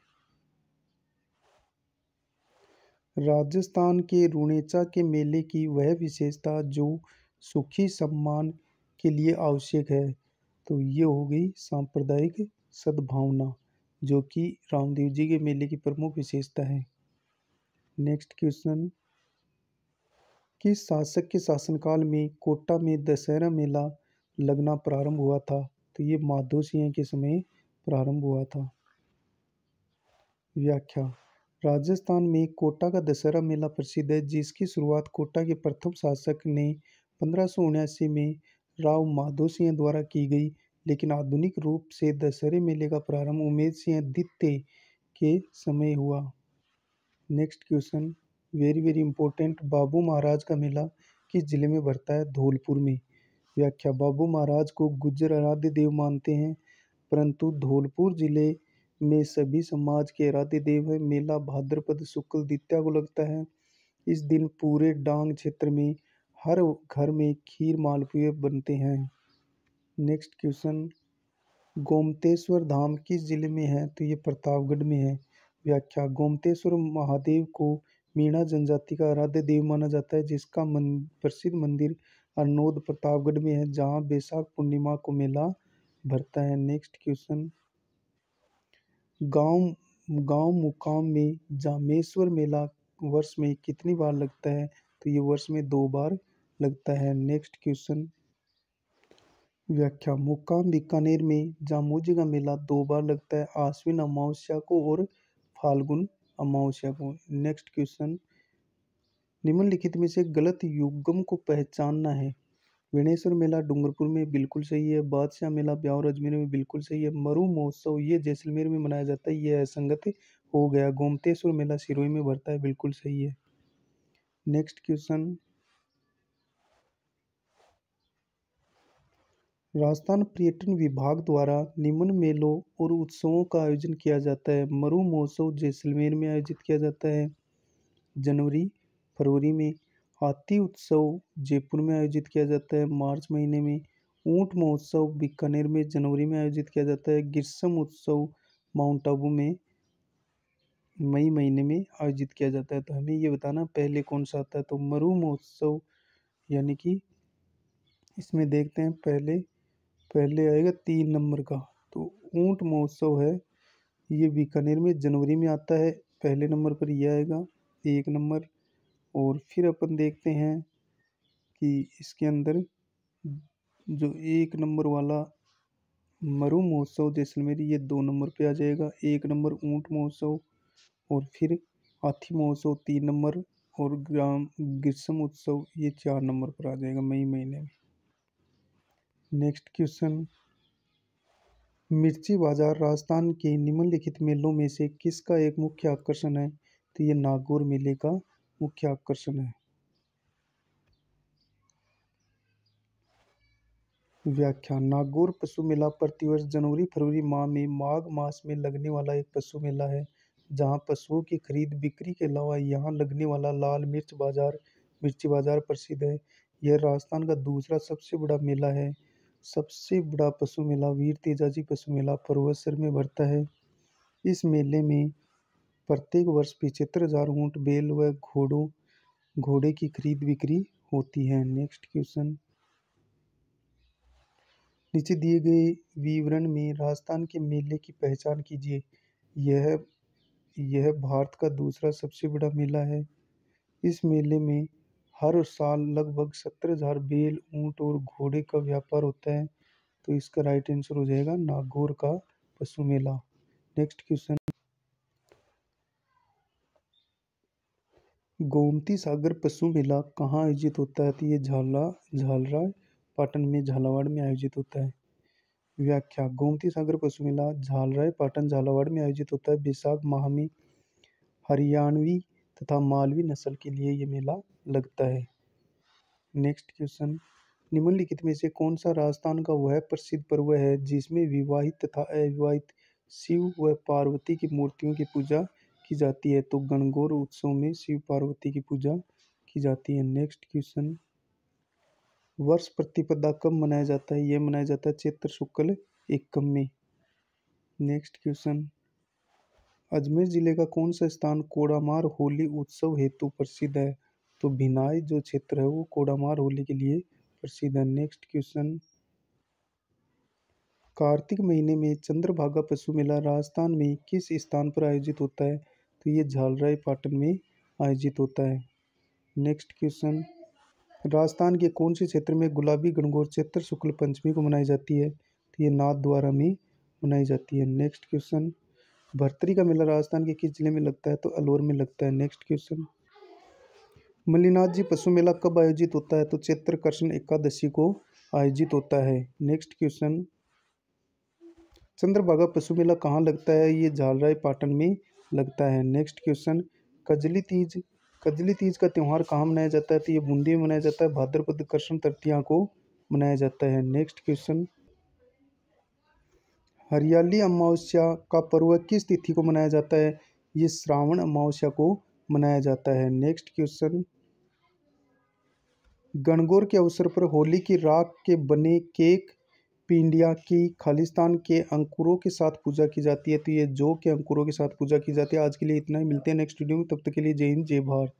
राजस्थान के रुणेचा के मेले की वह विशेषता जो सुखी सम्मान के लिए आवश्यक है? तो ये हो गई सांप्रदायिक सद्भावना जो कि रामदेव जी के मेले की प्रमुख विशेषता है। नेक्स्ट क्वेश्चन, किस शासक के शासनकाल में कोटा में दशहरा मेला लगना प्रारंभ हुआ था? तो ये माधो सिंह के समय प्रारंभ हुआ था। व्याख्या, राजस्थान में कोटा का दशहरा मेला प्रसिद्ध है जिसकी शुरुआत कोटा के प्रथम शासक ने 1579 में राव माधो सिंह द्वारा की गई, लेकिन आधुनिक रूप से दशहरे मेले का प्रारंभ उमेद सिंह द्वितीय के समय हुआ। Next question, very very important, Babu Maharaj का मेला किस जिले में भरता है? धौलपुर में। व्याख्या, बाबू महाराज को गुर्जर आराध्य देव मानते हैं परंतु धौलपुर जिले में सभी समाज के आराध्य देव है। मेला भाद्रपद शुक्ल द्वितीया को लगता है। इस दिन पूरे डांग क्षेत्र में हर घर में खीर मालपुए बनते हैं। नेक्स्ट क्वेश्चन, गोमतेश्वर धाम किस जिले में है? तो ये प्रतापगढ़ में है। व्याख्या, गोमतेश्वर महादेव को मीणा जनजाति का आराध्य देव माना जाता है जिसका प्रसिद्ध मंदिर अरनोद प्रतापगढ़ में है जहाँ बैसाख पूर्णिमा को मेला भरता है। नेक्स्ट क्वेश्चन, गांव गांव मुकाम में जामेश्वर मेला वर्ष में कितनी बार लगता है? तो ये वर्ष में 2 बार लगता है। नेक्स्ट क्वेश्चन, व्याख्या, मुकाम बीकानेर में जामोजी का मेला 2 बार लगता है, आश्विन अमावस्या को और फाल्गुन अमावस्या को। नेक्स्ट क्वेश्चन, निम्नलिखित में से गलत युग्म को पहचानना है। विनेश्वर मेला डूंगरपुर में बिल्कुल सही है। बादशाह मेला ब्यावर अजमेर में बिल्कुल सही है। मरु महोत्सव ये जैसलमेर में मनाया जाता है, ये असंगत हो गया। गोमतेश्वर मेला सिरोही में भरता है, बिल्कुल सही है। नेक्स्ट क्वेश्चन, राजस्थान पर्यटन विभाग द्वारा निम्न मेलों और उत्सवों का आयोजन किया जाता है। मरु महोत्सव जैसलमेर में आयोजित किया जाता है जनवरी फरवरी में। हाथी उत्सव जयपुर में आयोजित किया जाता है मार्च महीने में। ऊंट महोत्सव बीकानेर में जनवरी में आयोजित किया जाता है। ग्रीष्म उत्सव माउंट आबू में मई महीने में आयोजित किया जाता है। तो हमें ये बताना पहले कौन सा आता है, तो मरु महोत्सव, यानी कि इसमें देखते हैं पहले पहले आएगा 3 नंबर का, तो ऊंट महोत्सव है, ये बीकानेर में जनवरी में आता है। पहले नंबर पर ये आएगा 1 नंबर। और फिर अपन देखते हैं कि इसके अंदर जो 1 नंबर वाला मरु महोत्सव जैसलमेर, ये 2 नंबर पे आ जाएगा। 1 नंबर ऊंट महोत्सव, और फिर हाथी महोत्सव 3 नंबर, और ग्राम ग्रीष्म उत्सव ये 4 नंबर पर आ जाएगा मई महीने में। नेक्स्ट क्वेश्चन, मिर्ची बाजार राजस्थान के निम्नलिखित मेलों में से किसका एक मुख्य आकर्षण है, तो ये नागौर मेले का मुख्य आकर्षण है। व्याख्या, नागौर पशु मेला प्रतिवर्ष जनवरी फरवरी माह में माघ मास में लगने वाला एक पशु मेला है, जहां पशुओं की खरीद बिक्री के अलावा यहां लगने वाला लाल मिर्ची बाजार प्रसिद्ध है। यह राजस्थान का दूसरा सबसे बड़ा मेला है। सबसे बड़ा पशु मेला वीर तेजाजी पशु मेला परवसर में भरता है। इस मेले में प्रत्येक वर्ष 75,000 ऊंट, बैल व घोड़े की खरीद बिक्री होती है। नेक्स्ट क्वेश्चन, नीचे दिए गए विवरण में राजस्थान के मेले की पहचान कीजिए। यह यह भारत का दूसरा सबसे बड़ा मेला है। इस मेले में हर साल लगभग 70,000 बैल, ऊंट और घोड़े का व्यापार होता है। तो इसका राइट आंसर हो जाएगा नागौर का पशु मेला। नेक्स्ट क्वेश्चन, गोमती सागर पशु मेला कहाँ आयोजित होता है, तो ये झालरा पाटन में झालावाड़ में आयोजित होता है। व्याख्या, गोमती सागर पशु मेला झालराय पाटन झालावाड़ में आयोजित होता है। बैसाख माह में हरियाणवी तथा मालवी नस्ल के लिए ये मेला लगता है। नेक्स्ट क्वेश्चन, निम्नलिखित में से कौन सा राजस्थान का वह प्रसिद्ध पर्व है जिसमें विवाहित तथा अविवाहित शिव व पार्वती की मूर्तियों की पूजा की जाती है, तो गणगौर उत्सव में शिव पार्वती की पूजा की जाती है। नेक्स्ट क्वेश्चन, वर्ष प्रतिपदा कब मनाया जाता है, यह मनाया जाता है चैत्र शुक्ल एकम में। नेक्स्ट क्वेश्चन, अजमेर जिले का कौन सा स्थान कोडामार होली उत्सव हेतु प्रसिद्ध है, तो भिनाई जो क्षेत्र है वो कोडामार होली के लिए प्रसिद्ध है। नेक्स्ट क्वेश्चन, कार्तिक महीने में चंद्रभागा पशु मेला राजस्थान में किस स्थान पर आयोजित होता है, तो ये झालराय पाटन में आयोजित होता है। नेक्स्ट क्वेश्चन, राजस्थान के कौन से क्षेत्र में गुलाबी गणगौर चैत्र शुक्ल पंचमी को मनाई जाती है, तो ये नाथद्वारा में मनाई जाती है। नेक्स्ट क्वेश्चन, भर्तरी का मेला राजस्थान के किस जिले में लगता है, तो अलवर में लगता है। नेक्स्ट क्वेश्चन, मल्लीनाथ जी पशु मेला कब आयोजित होता है, तो चैत्र कृष्ण एकादशी को आयोजित होता है। नेक्स्ट क्वेश्चन, चंद्रभागा पशु मेला कहाँ लगता है, ये झालराय पाटन में लगता है। नेक्स्ट क्वेश्चन, कजली तीज का त्यौहार कहाँ मनाया जाता है, तो ये बूंदी में मनाया जाता है। भाद्रपद कृष्ण तृतीया को मनाया जाता है। नेक्स्ट क्वेश्चन, हरियाली अमावस्या का पर्व किस तिथि को मनाया जाता है, ये श्रावण अमावस्या को मनाया जाता है। नेक्स्ट क्वेश्चन, गणगौर के अवसर पर होली की राख के बने केक पिंडिया की खालिस्तान के अंकुरों के साथ पूजा की जाती है, तो ये जौ के अंकुरों के साथ पूजा की जाती है। आज के लिए इतना ही, मिलते हैं नेक्स्ट वीडियो में, तब तक के लिए जय हिंद जय भारत।